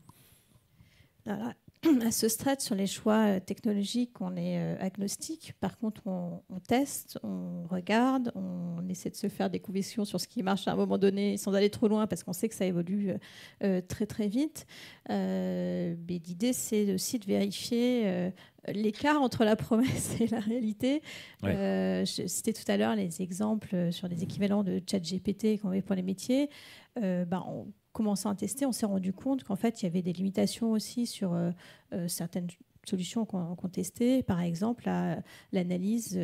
à ce stade, sur les choix technologiques, on est agnostique. Par contre, on teste, on regarde, on essaie de se faire des convictions sur ce qui marche à un moment donné sans aller trop loin parce qu'on sait que ça évolue très très vite. Mais l'idée, c'est aussi de vérifier l'écart entre la promesse et la réalité. Ouais. Je citais tout à l'heure les exemples sur les équivalents de ChatGPT qu'on met pour les métiers. On commençant à tester, on s'est rendu compte qu'en fait, il y avait des limitations aussi sur certaines solutions qu'on testait. Par exemple, l'analyse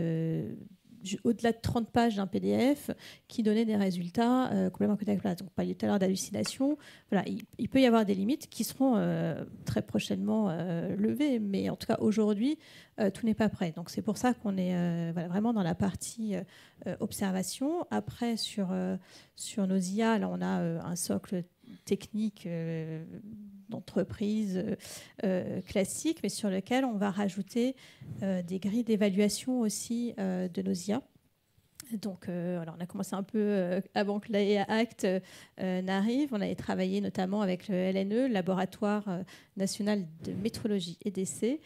au-delà de 30 pages d'un PDF qui donnait des résultats complètement côté à côté. Donc, on parlait tout à l'heure d'hallucination. Voilà, il peut y avoir des limites qui seront très prochainement levées. Mais en tout cas, aujourd'hui, tout n'est pas prêt. Donc, c'est pour ça qu'on est vraiment dans la partie observation. Après, sur nos IA, là, on a un socle technique d'entreprise classique, mais sur lequel on va rajouter des grilles d'évaluation aussi de nos IA. Donc, alors on a commencé un peu avant que l'ACT n'arrive. On avait travaillé notamment avec le LNE, le Laboratoire national de métrologie et d'essai,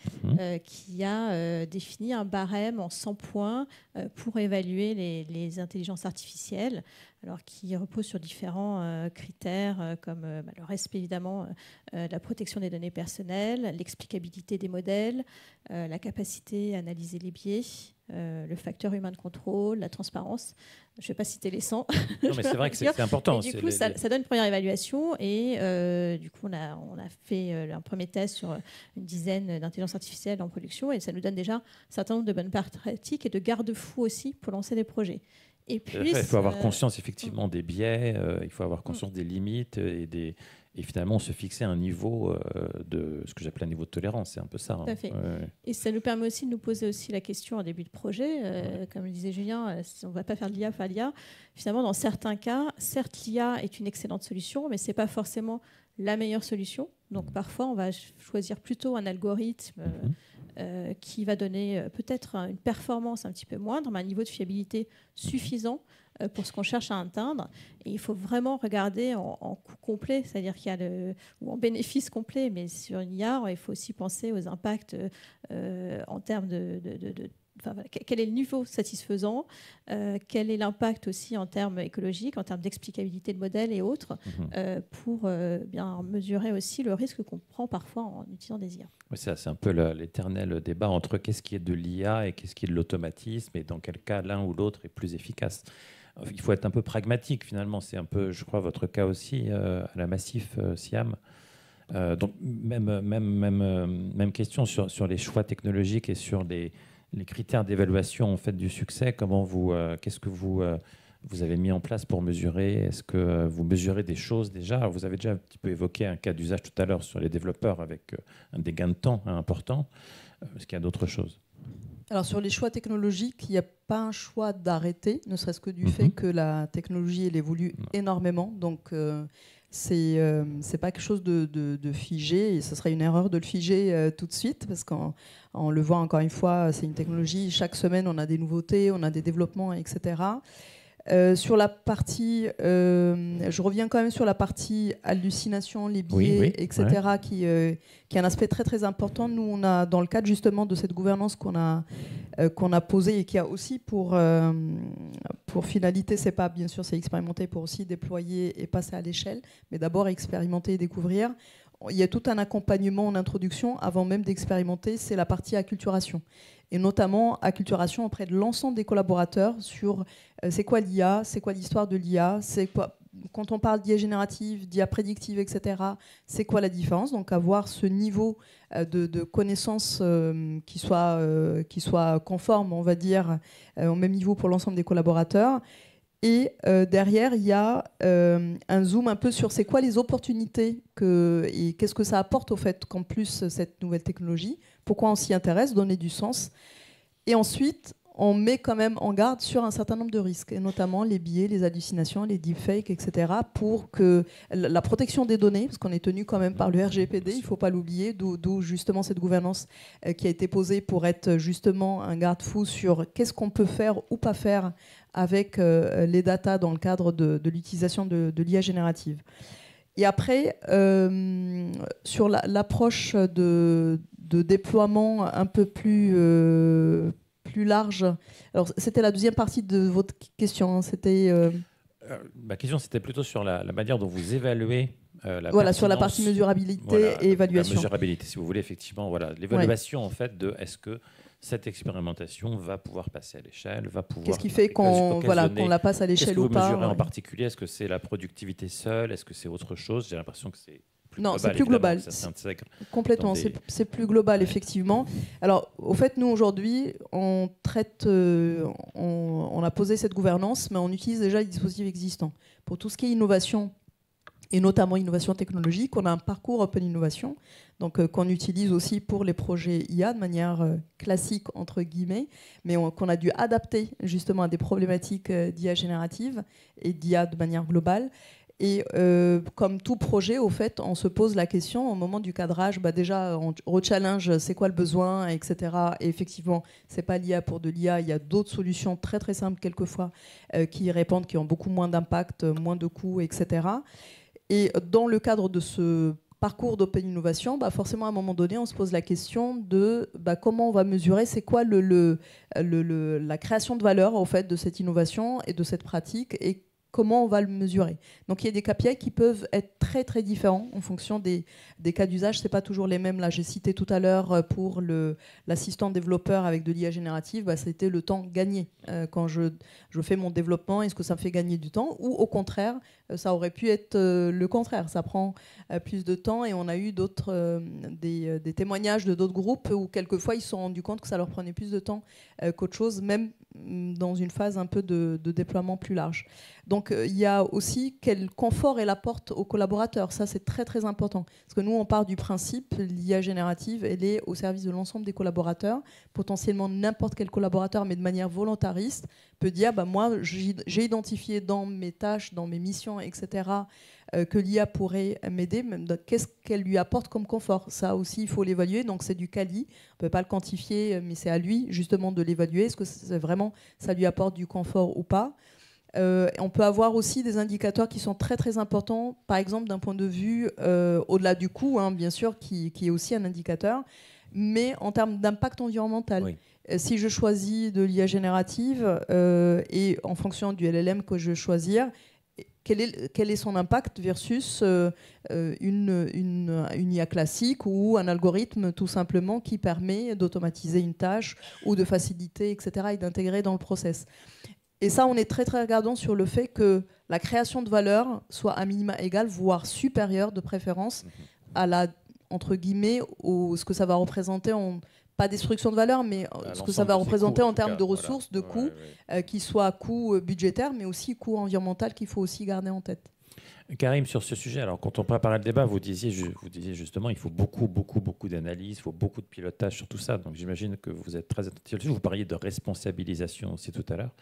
qui a défini un barème en 100 points pour évaluer les intelligences artificielles, alors qui repose sur différents critères comme le respect évidemment de la protection des données personnelles, l'explicabilité des modèles, la capacité à analyser les biais, le facteur humain de contrôle, la transparence. Je ne vais pas citer les 100. Non, mais c'est vrai que c'est important. Du coup, ça donne une première évaluation et du coup, on a fait un premier test sur une dizaine d'intelligence artificielle en production et ça nous donne déjà un certain nombre de bonnes pratiques et de garde-fous aussi pour lancer des projets. Et puis, il faut avoir conscience effectivement des biais, il faut avoir conscience des limites et finalement se fixer un niveau de ce que j'appelle un niveau de tolérance. C'est un peu ça. Tout à fait. Et ça nous permet aussi de nous poser aussi la question en début de projet. Comme le disait Julien, on ne va pas faire de l'IA, faire l'IA. Finalement, dans certains cas, certes, l'IA est une excellente solution, mais ce n'est pas forcément la meilleure solution. Donc parfois, on va choisir plutôt un algorithme qui va donner peut-être une performance un petit peu moindre, mais un niveau de fiabilité suffisant pour ce qu'on cherche à atteindre. Et il faut vraiment regarder en coût complet, c'est-à-dire qu'il y a ou en bénéfice complet, mais sur une IA, il faut aussi penser aux impacts en termes quel est le niveau satisfaisant, quel est l'impact aussi en termes écologiques, en termes d'explicabilité de modèles et autres, pour bien mesurer aussi le risque qu'on prend parfois en utilisant des IA. Oui, c'est un peu l'éternel débat entre qu'est-ce qui est de l'IA et qu'est-ce qui est de l'automatisme et dans quel cas l'un ou l'autre est plus efficace. Il faut être un peu pragmatique finalement, c'est un peu, je crois, votre cas aussi à la Massif Siam. Donc même question sur les choix technologiques et sur les critères d'évaluation en fait, du succès. Qu'est-ce que vous avez mis en place pour mesurer? Est-ce que vous mesurez des choses déjà? Alors, vous avez déjà un petit peu évoqué un cas d'usage tout à l'heure sur les développeurs avec des gains de temps importants. Est-ce qu'il y a d'autres choses? Alors sur les choix technologiques, il n'y a pas un choix d'arrêter, ne serait-ce que du fait que la technologie elle évolue énormément. Donc c'est pas quelque chose de figé, et ce serait une erreur de le figer tout de suite, parce qu'on le voit encore une fois, c'est une technologie, chaque semaine on a des nouveautés, on a des développements, etc. Sur la partie, je reviens quand même sur la partie hallucination, les biais, etc., qui est un aspect très très important. Nous, on a, dans le cadre justement de cette gouvernance qu'on a posée et qui a aussi pour finalité, c'est pas bien sûr, c'est expérimenter pour aussi déployer et passer à l'échelle, mais d'abord expérimenter et découvrir. Il y a tout un accompagnement en introduction avant même d'expérimenter, c'est la partie acculturation. Et notamment acculturation auprès de l'ensemble des collaborateurs sur c'est quoi l'IA, c'est quoi l'histoire de l'IA, c'est quoi, quand on parle d'IA générative, d'IA prédictive, etc., c'est quoi la différence? Donc avoir ce niveau de connaissances qui soit conforme, on va dire, au même niveau pour l'ensemble des collaborateurs. Et derrière, il y a un zoom un peu sur c'est quoi les opportunités et qu'est-ce que ça apporte au fait qu'en plus cette nouvelle technologie, pourquoi on s'y intéresse, donner du sens. Et ensuite, on met quand même en garde sur un certain nombre de risques, et notamment les biais, les hallucinations, les deepfakes, etc., pour que la protection des données, parce qu'on est tenu quand même par le RGPD, il ne faut pas l'oublier, d'où justement cette gouvernance qui a été posée pour être justement un garde-fou sur qu'est-ce qu'on peut faire ou pas faire avec les datas dans le cadre de l'utilisation de l'IA générative. Et après, sur l'approche de déploiement un peu plus large, alors c'était la deuxième partie de votre question, hein, c'était... Ma question, c'était plutôt sur la manière dont vous évaluez voilà, sur la partie mesurabilité et évaluation. La mesurabilité, si vous voulez, effectivement, voilà, l'évaluation en fait de est-ce que cette expérimentation va pouvoir passer à l'échelle, va pouvoir... Qu'est-ce qui fait qu'on la passe à l'échelle ou pas? Qu'est-ce que vous mesurez en particulier? Est-ce que c'est la productivité seule? Est-ce que c'est autre chose? J'ai l'impression que c'est plus global. Non, c'est plus global. Ça s'intègre complètement, c'est plus global, effectivement. Alors, au fait, nous, aujourd'hui, on traite... on a posé cette gouvernance, mais on utilise déjà les dispositifs existants. Pour tout ce qui est innovation, et notamment innovation technologique, on a un parcours Open Innovation, donc qu'on utilise aussi pour les projets IA de manière classique, entre guillemets, mais qu'on a dû adapter justement à des problématiques d'IA générative et d'IA de manière globale. Et comme tout projet, au fait, on se pose la question au moment du cadrage, déjà on rechallenge c'est quoi le besoin, etc. Et effectivement, c'est pas l'IA pour de l'IA, il y a d'autres solutions très très simples quelquefois qui y répondent, qui ont beaucoup moins d'impact, moins de coûts, etc. Et dans le cadre de ce parcours d'Open Innovation, forcément à un moment donné, on se pose la question de comment on va mesurer, c'est quoi la création de valeur au fait de cette innovation et de cette pratique, et comment on va le mesurer. Donc il y a des KPI qui peuvent être très très différents en fonction des cas d'usage. C'est pas toujours les mêmes. Là, j'ai cité tout à l'heure pour l'assistant développeur avec de l'IA générative, c'était le temps gagné. Quand je fais mon développement, est-ce que ça me fait gagner du temps? Ou au contraire, ça aurait pu être le contraire. Ça prend plus de temps, et on a eu des témoignages de d'autres groupes où quelquefois ils se sont rendus compte que ça leur prenait plus de temps qu'autre chose, même dans une phase un peu de déploiement plus large. Donc il y a aussi quel confort elle apporte aux collaborateurs. Ça, c'est très très important. Parce que nous, on part du principe, l'IA générative, elle est au service de l'ensemble des collaborateurs. Potentiellement n'importe quel collaborateur, mais de manière volontariste, peut dire, moi, j'ai identifié dans mes tâches, dans mes missions, etc., que l'IA pourrait m'aider. Qu'est-ce qu'elle lui apporte comme confort? Ça aussi, il faut l'évaluer. Donc c'est du quali. On ne peut pas le quantifier, mais c'est à lui justement de l'évaluer. Est-ce que vraiment ça lui apporte du confort ou pas? On peut avoir aussi des indicateurs qui sont très très importants, par exemple d'un point de vue au-delà du coût, bien sûr, qui est aussi un indicateur, mais en termes d'impact environnemental. Oui. Si je choisis de l'IA générative et en fonction du LLM que je vais choisir, quel est son impact versus une IA classique ou un algorithme tout simplement qui permet d'automatiser une tâche ou de faciliter, etc., et d'intégrer dans le process. Et ça, on est très très regardant sur le fait que la création de valeur soit à minima égale, voire supérieure de préférence à entre guillemets, ce que ça va représenter pas destruction de valeur, mais ce que ça va représenter en termes de ressources, de coûts, qui soient coûts budgétaires, mais aussi coûts environnementaux qu'il faut aussi garder en tête. Karim, sur ce sujet, alors quand on préparait le débat, vous disiez justement il faut beaucoup d'analyse, il faut beaucoup de pilotage sur tout ça. Donc j'imagine que vous êtes très attentif là-dessus. Vous parliez de responsabilisation aussi tout à l'heure.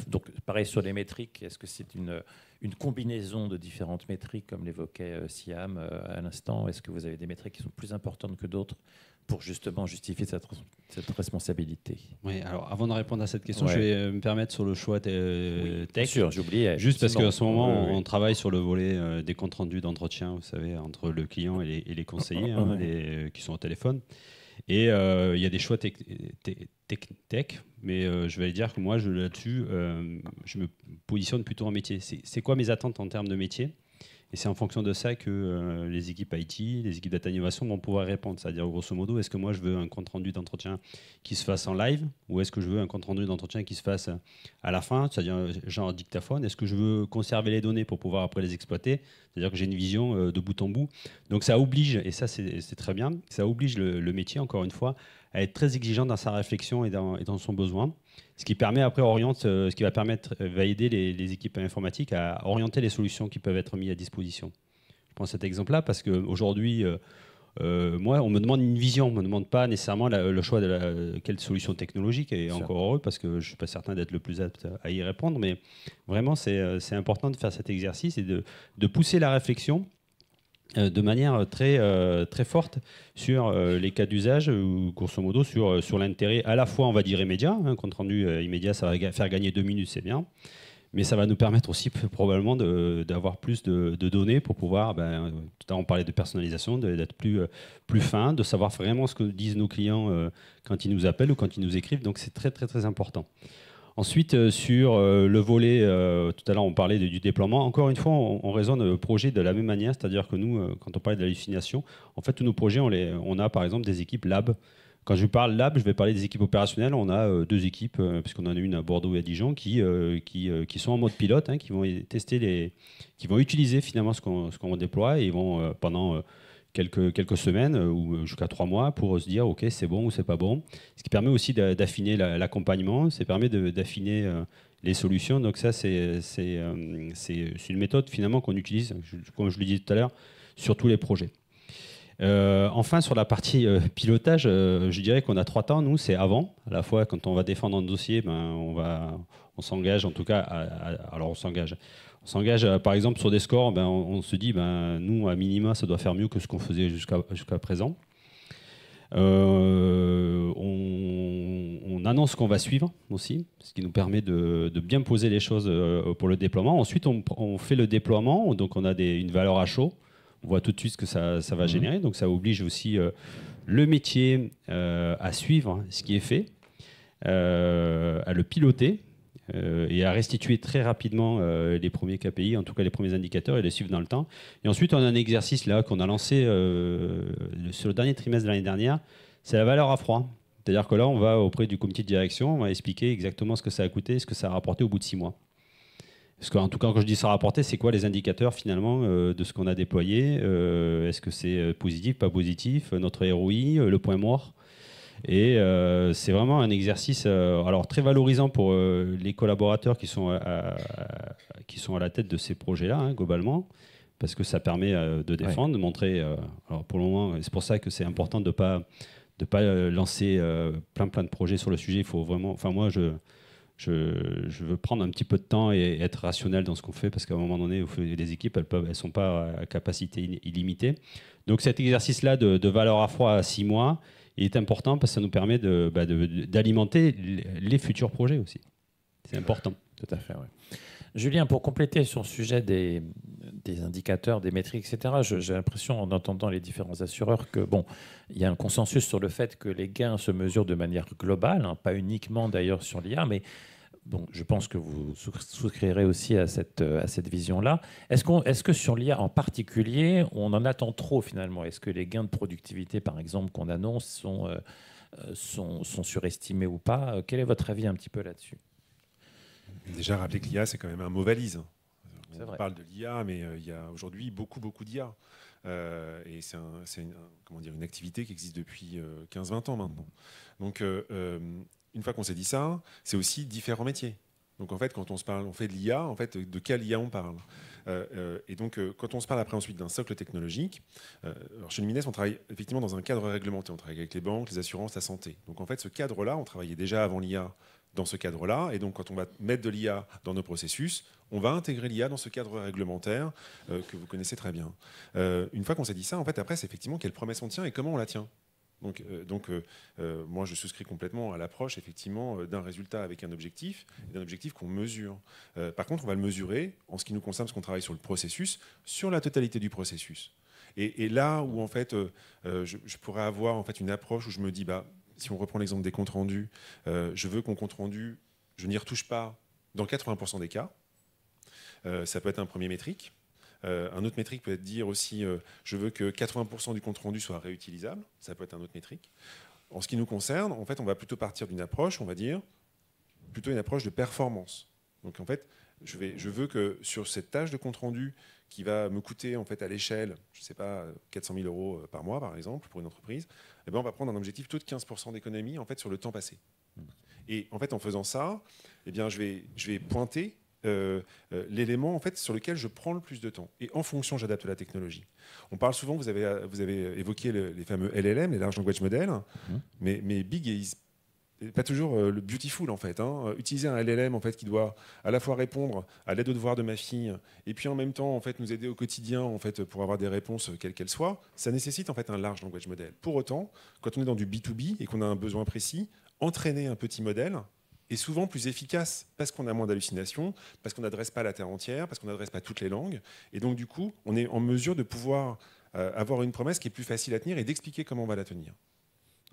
Donc pareil sur les métriques, est-ce que c'est une combinaison de différentes métriques comme l'évoquait Siam à l'instant? Est-ce que vous avez des métriques qui sont plus importantes que d'autres pour justement justifier cette responsabilité? Oui, alors avant de répondre à cette question, je vais me permettre sur le choix tech. Bien sûr, j'oubliais. Juste parce qu'en ce moment, on travaille sur le volet des comptes rendus d'entretien, vous savez, entre le client et les conseillers qui sont au téléphone. Et il y a des choix tech, mais je vais dire que moi, là-dessus, je me positionne plutôt en métier. C'est quoi mes attentes en termes de métier? Et c'est en fonction de ça que les équipes IT, les équipes data innovation vont pouvoir répondre. C'est-à-dire, grosso modo, est-ce que moi, je veux un compte-rendu d'entretien qui se fasse en live, ou est-ce que je veux un compte-rendu d'entretien qui se fasse à la fin, c'est-à-dire genre dictaphone? Est-ce que je veux conserver les données pour pouvoir après les exploiter? C'est-à-dire que j'ai une vision de bout en bout. Donc ça oblige, et ça c'est très bien, ça oblige le métier, encore une fois, à être très exigeant dans sa réflexion et dans son besoin. Ce qui permet après ce qui va aider les équipes informatiques à orienter les solutions qui peuvent être mises à disposition. Je prends cet exemple-là parce qu'aujourd'hui, moi, on me demande une vision, on ne me demande pas nécessairement le choix de quelle solution technologique, et encore heureux parce que je ne suis pas certain d'être le plus apte à y répondre, mais vraiment c'est important de faire cet exercice et de pousser la réflexion de manière très, très forte sur les cas d'usage, ou grosso modo sur l'intérêt à la fois, on va dire, immédiat. Compte rendu immédiat, ça va faire gagner 2 minutes, c'est bien. mais ça va nous permettre aussi probablement d'avoir plus de données pour pouvoir, tout à l'heure on parlait de personnalisation, d'être plus fin, de savoir vraiment ce que disent nos clients quand ils nous appellent ou quand ils nous écrivent, donc c'est très très très important. Ensuite, sur le volet, tout à l'heure on parlait du déploiement, encore une fois on raisonne le projet de la même manière, c'est-à-dire que nous, quand on parlait de l'hallucination, en fait tous nos projets, on a par exemple des équipes lab. Quand je parle lab, je vais parler des équipes opérationnelles. On a 2 équipes, puisqu'on en a une à Bordeaux et à Dijon, qui sont en mode pilote, hein, qui vont tester qui vont utiliser finalement ce qu'on déploie et ils vont pendant quelques semaines ou jusqu'à 3 mois pour se dire ok c'est bon ou c'est pas bon. Ce qui permet aussi d'affiner l'accompagnement, ça permet d'affiner les solutions. Donc ça c'est une méthode finalement qu'on utilise, comme je le disais tout à l'heure, sur tous les projets. Enfin, sur la partie pilotage, je dirais qu'on a 3 temps. Nous, c'est avant. À la fois, quand on va défendre un dossier, on s'engage en tout cas. Alors, on s'engage. Par exemple, sur des scores, on se dit, nous, à minima, ça doit faire mieux que ce qu'on faisait jusqu'à présent. On annonce qu'on va suivre aussi, ce qui nous permet de bien poser les choses pour le déploiement. Ensuite, on fait le déploiement, donc on a une valeur à chaud. On voit tout de suite ce que ça va générer. Donc ça oblige aussi le métier à suivre ce qui est fait, à le piloter et à restituer très rapidement les premiers KPI, en tout cas les premiers indicateurs, et les suivre dans le temps. Et ensuite, on a un exercice là qu'on a lancé sur le dernier trimestre de l'année dernière, c'est la valeur à froid. C'est-à-dire que là, on va auprès du comité de direction, on va expliquer exactement ce que ça a coûté, ce que ça a rapporté au bout de 6 mois. Parce qu'en tout cas, quand je dis ça rapporter, c'est quoi les indicateurs finalement de ce qu'on a déployé? Est-ce que c'est positif, pas positif? Notre ROI, le point mort? Et c'est vraiment un exercice alors très valorisant pour les collaborateurs qui sont à la tête de ces projets-là, hein, globalement, parce que ça permet de défendre, de montrer. Alors pour le moment, c'est pour ça que c'est important de pas lancer plein de projets sur le sujet. Il faut vraiment. Enfin moi, je veux prendre un petit peu de temps et être rationnel dans ce qu'on fait, parce qu'à un moment donné, les équipes, elles sont pas à capacité illimitée. Donc cet exercice-là de valeur à froid à 6 mois, il est important parce que ça nous permet d'alimenter les futurs projets aussi. C'est important. Tout à fait, ouais. Julien, pour compléter sur le sujet des indicateurs, des métriques, etc., j'ai l'impression, en entendant les différents assureurs, que il y a un consensus sur le fait que les gains se mesurent de manière globale, hein, pas uniquement d'ailleurs sur l'IA, mais je pense que vous souscrirez aussi à cette vision-là. Est-ce que sur l'IA en particulier, on en attend trop finalement? Est-ce que les gains de productivité, par exemple, qu'on annonce sont surestimés ou pas? Quel est votre avis un petit peu là-dessus? Déjà, rappeler que l'IA, c'est quand même un mot valise. On vrai. parle de l'IA, mais il y a aujourd'hui beaucoup d'IA. Et c'est une activité qui existe depuis 15-20 ans maintenant. Donc, une fois qu'on s'est dit ça, c'est aussi différents métiers. Donc, en fait, quand on fait de l'IA, en fait, de quelle IA on parle? Et donc, quand on se parle après ensuite d'un socle technologique, alors chez Lumines, on travaille effectivement dans un cadre réglementé. On travaille avec les banques, les assurances, la santé. Donc, en fait, ce cadre-là, on travaillait déjà avant l'IA dans ce cadre-là. Et donc, quand on va mettre de l'IA dans nos processus, on va intégrer l'IA dans ce cadre réglementaire que vous connaissez très bien. Une fois qu'on s'est dit ça, en fait, après, c'est effectivement quelle promesse on tient et comment on la tient. Donc, moi, je souscris complètement à l'approche, effectivement, d'un résultat avec un objectif, et d'un objectif qu'on mesure. Par contre, on va le mesurer, en ce qui nous concerne, parce qu'on travaille sur le processus, sur la totalité du processus. Et là où, en fait, je pourrais avoir en fait, une approche où je me dis, si on reprend l'exemple des comptes rendus, je veux qu'on compte rendu, je n'y retouche pas dans 80% des cas. Ça peut être un premier métrique. Un autre métrique peut être dire aussi, je veux que 80% du compte rendu soit réutilisable. Ça peut être un autre métrique. En ce qui nous concerne, en fait, on va plutôt partir d'une approche, on va dire, plutôt une approche de performance. Donc, en fait, je veux que sur cette tâche de compte rendu qui va me coûter en fait à l'échelle, je ne sais pas, 400 000 euros par mois, par exemple, pour une entreprise, eh ben, on va prendre un objectif taux de 15% d'économie en fait, sur le temps passé. Et en fait, en faisant ça, eh bien, je vais pointer l'élément en fait, sur lequel je prends le plus de temps. Et en fonction, j'adapte la technologie. On parle souvent, vous avez évoqué les fameux LLM, les Large Language Models, mais Big is pas toujours le beautiful en fait. Utiliser un LLM en fait, qui doit à la fois répondre à l'aide aux devoirs de ma fille et puis en même temps en fait, nous aider au quotidien en fait, pour avoir des réponses quelles qu'elles soient, ça nécessite en fait, un Large Language Model. Pour autant, quand on est dans du B2B et qu'on a un besoin précis, entraîner un petit modèle est souvent plus efficace parce qu'on a moins d'hallucinations, parce qu'on n'adresse pas la terre entière, parce qu'on n'adresse pas toutes les langues. Et donc, du coup, on est en mesure de pouvoir avoir une promesse qui est plus facile à tenir et d'expliquer comment on va la tenir.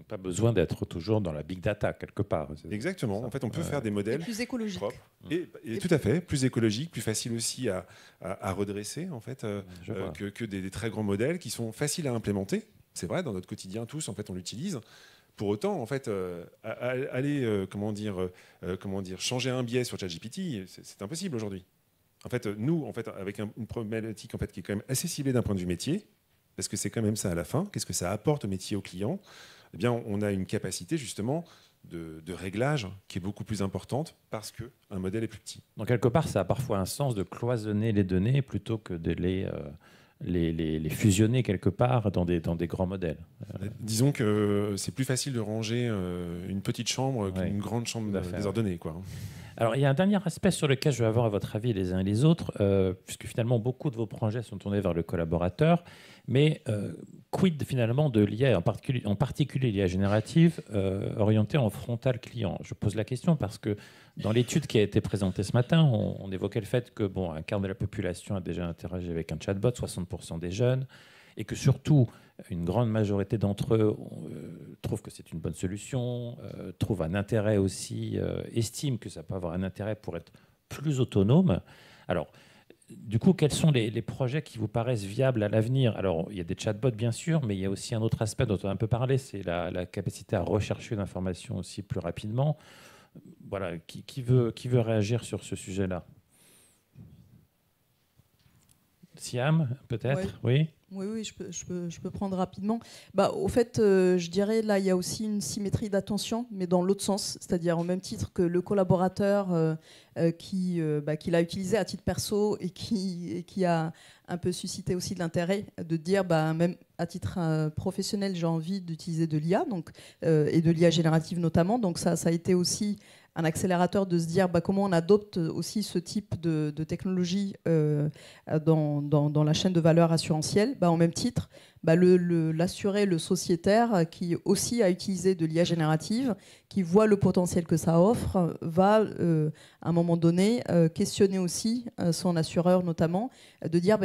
Pas besoin d'être toujours dans la big data quelque part. Exactement. En fait, on peut faire des modèles plus écologiques. propres et tout à fait plus écologiques, plus faciles aussi à redresser en fait que des très grands modèles qui sont faciles à implémenter. C'est vrai, dans notre quotidien tous, en fait, on l'utilise. Pour autant, en fait, aller changer un biais sur ChatGPT, c'est impossible aujourd'hui. En fait, nous, en fait, avec une problématique en fait qui est quand même assez ciblée d'un point de vue métier, parce que c'est quand même ça à la fin. Qu'est-ce que ça apporte au métier, aux clients ? Eh bien, on a une capacité justement de réglage qui est beaucoup plus importante parce qu'un modèle est plus petit. Donc, quelque part, ça a parfois un sens de cloisonner les données plutôt que de les fusionner quelque part dans des grands modèles. Disons que c'est plus facile de ranger une petite chambre qu'une grande chambre désordonnée, quoi. Alors, il y a un dernier aspect sur lequel je veux avoir votre avis les uns et les autres, puisque finalement, beaucoup de vos projets sont tournés vers le collaborateur. Mais quid finalement de l'IA, en particulier l'IA générative, orientée en frontal client ? Je pose la question parce que dans l'étude qui a été présentée ce matin, on évoquait le fait que un quart de la population a déjà interagi avec un chatbot, 60% des jeunes, et que surtout, une grande majorité d'entre eux trouvent que c'est une bonne solution, trouvent un intérêt aussi, estiment que ça peut avoir un intérêt pour être plus autonome. Alors, du coup, quels sont les projets qui vous paraissent viables à l'avenir ? Alors, il y a des chatbots, bien sûr, mais il y a aussi un autre aspect dont on a un peu parlé, c'est la capacité à rechercher l'information aussi plus rapidement. Voilà, qui veut réagir sur ce sujet-là ? Siam, peut-être ? Oui. Oui, je peux prendre rapidement. Au fait, je dirais, là, il y a aussi une symétrie d'attention, mais dans l'autre sens, c'est-à-dire au même titre que le collaborateur qui l'a utilisé à titre perso et qui a un peu suscité aussi de l'intérêt de dire, même à titre professionnel, j'ai envie d'utiliser de l'IA, et de l'IA générative notamment. Donc ça a été aussi un accélérateur de se dire comment on adopte aussi ce type de technologie dans la chaîne de valeur assurantielle. Au même titre, l'assuré, le sociétaire qui aussi a utilisé de l'IA générative, qui voit le potentiel que ça offre, va à un moment donné questionner aussi son assureur notamment, de dire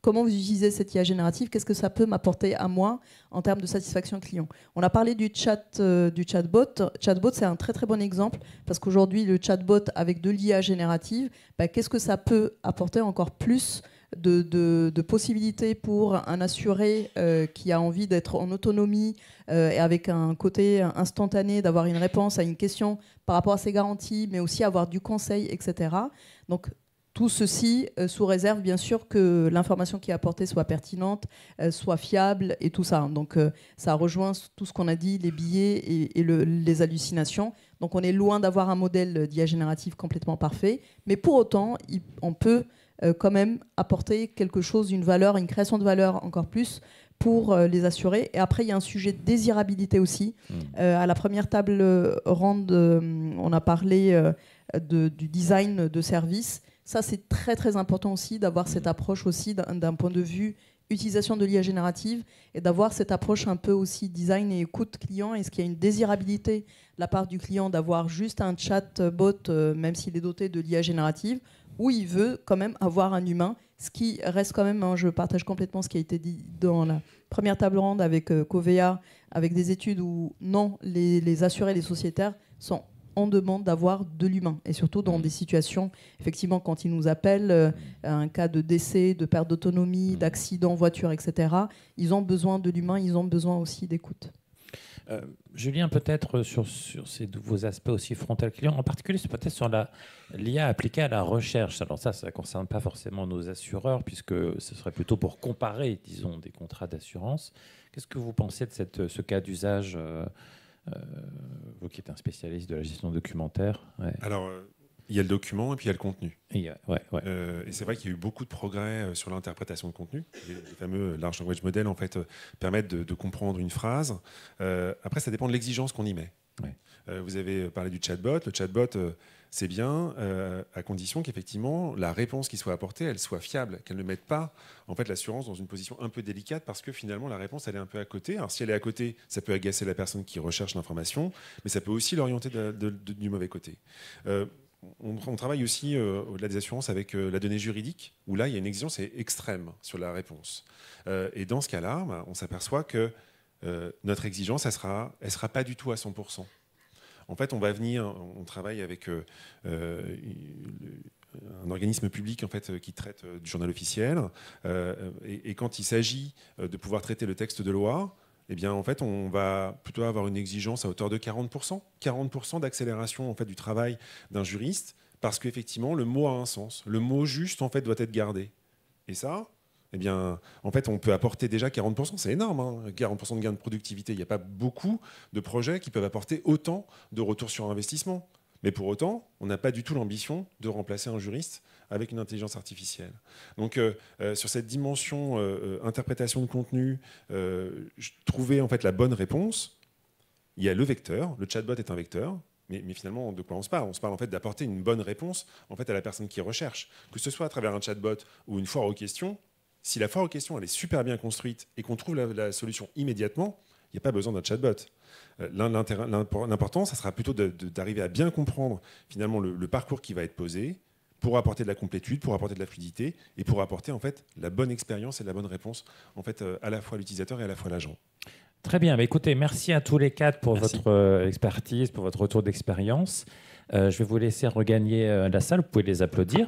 comment vous utilisez cette IA générative, qu'est-ce que ça peut m'apporter à moi en termes de satisfaction client. On a parlé du chatbot. Chatbot, c'est un très très bon exemple parce qu'aujourd'hui, le chatbot avec de l'IA générative, qu'est-ce que ça peut apporter encore plus de possibilités pour un assuré qui a envie d'être en autonomie et avec un côté instantané, d'avoir une réponse à une question par rapport à ses garanties, mais aussi avoir du conseil, etc. Donc, tout ceci sous réserve, bien sûr, que l'information qui est apportée soit pertinente, soit fiable et tout ça. Donc, ça rejoint tout ce qu'on a dit, les biais et les hallucinations. Donc, on est loin d'avoir un modèle d'IA générative complètement parfait. Mais pour autant, on peut quand même apporter quelque chose, une valeur, une création de valeur encore plus pour les assurés. Et après, il y a un sujet de désirabilité aussi. À la première table ronde, on a parlé du design de service. Ça, c'est très, très important aussi d'avoir cette approche aussi d'un point de vue utilisation de l'IA générative et d'avoir cette approche un peu aussi design et écoute client. Est-ce qu'il y a une désirabilité de la part du client d'avoir juste un chatbot, même s'il est doté de l'IA générative, ou il veut quand même avoir un humain, ce qui reste quand même, je partage complètement ce qui a été dit dans la première table ronde avec Covea, avec des études où non, les assurés, les sociétaires sont on demande d'avoir de l'humain. Et surtout dans des situations, effectivement, quand ils nous appellent, un cas de décès, de perte d'autonomie, d'accident, voiture, etc., ils ont besoin de l'humain, ils ont besoin aussi d'écoute. Julien, peut-être sur ces nouveaux aspects aussi frontal client, en particulier c'est peut-être sur l'IA appliquée à la recherche. Alors ça ne concerne pas forcément nos assureurs, puisque ce serait plutôt pour comparer, disons, des contrats d'assurance. Qu'est-ce que vous pensez de ce cas d'usage vous qui êtes un spécialiste de la gestion documentaire? Alors, il y a le document et puis il y a le contenu. Et c'est vrai qu'il y a eu beaucoup de progrès sur l'interprétation de contenu. Les fameux large language models en fait, permettent de comprendre une phrase. Après, ça dépend de l'exigence qu'on y met. Vous avez parlé du chatbot. Le chatbot, c'est bien, à condition qu'effectivement, la réponse qui soit apportée, elle soit fiable, qu'elle ne mette pas en fait, l'assurance dans une position un peu délicate, parce que finalement, la réponse, elle est un peu à côté. Alors, si elle est à côté, ça peut agacer la personne qui recherche l'information, mais ça peut aussi l'orienter du mauvais côté. On travaille aussi, au-delà des assurances, avec la donnée juridique, où là, il y a une exigence extrême sur la réponse. Et dans ce cas-là, on s'aperçoit que notre exigence, elle sera pas du tout à 100%. En fait, on travaille avec un organisme public en fait, qui traite du journal officiel. Et quand il s'agit de pouvoir traiter le texte de loi, eh bien, en fait, on va plutôt avoir une exigence à hauteur de 40%. 40% d'accélération en fait, du travail d'un juriste, parce qu'effectivement, le mot a un sens. Le mot juste, en fait, doit être gardé. Et ça, eh bien, en fait, on peut apporter déjà 40%, c'est énorme, hein, 40% de gain de productivité. Il n'y a pas beaucoup de projets qui peuvent apporter autant de retour sur investissement. Mais pour autant, on n'a pas du tout l'ambition de remplacer un juriste avec une intelligence artificielle. Donc, sur cette dimension interprétation de contenu, trouver en fait la bonne réponse, il y a le vecteur. Le chatbot est un vecteur. Mais finalement, de quoi on se parle? On se parle en fait d'apporter une bonne réponse en fait, à la personne qui recherche. Que ce soit à travers un chatbot ou une foire aux questions, si la foire aux questions elle est super bien construite et qu'on trouve la solution immédiatement, il n'y a pas besoin d'un chatbot. L'important, ça sera plutôt d'arriver à bien comprendre finalement le parcours qui va être posé pour apporter de la complétude, pour apporter de la fluidité et pour apporter en fait la bonne expérience et la bonne réponse en fait, à la fois à l'utilisateur et à la fois à l'agent. Très bien. Écoutez, merci à tous les quatre pour votre expertise, pour votre retour d'expérience. Je vais vous laisser regagner la salle. Vous pouvez les applaudir.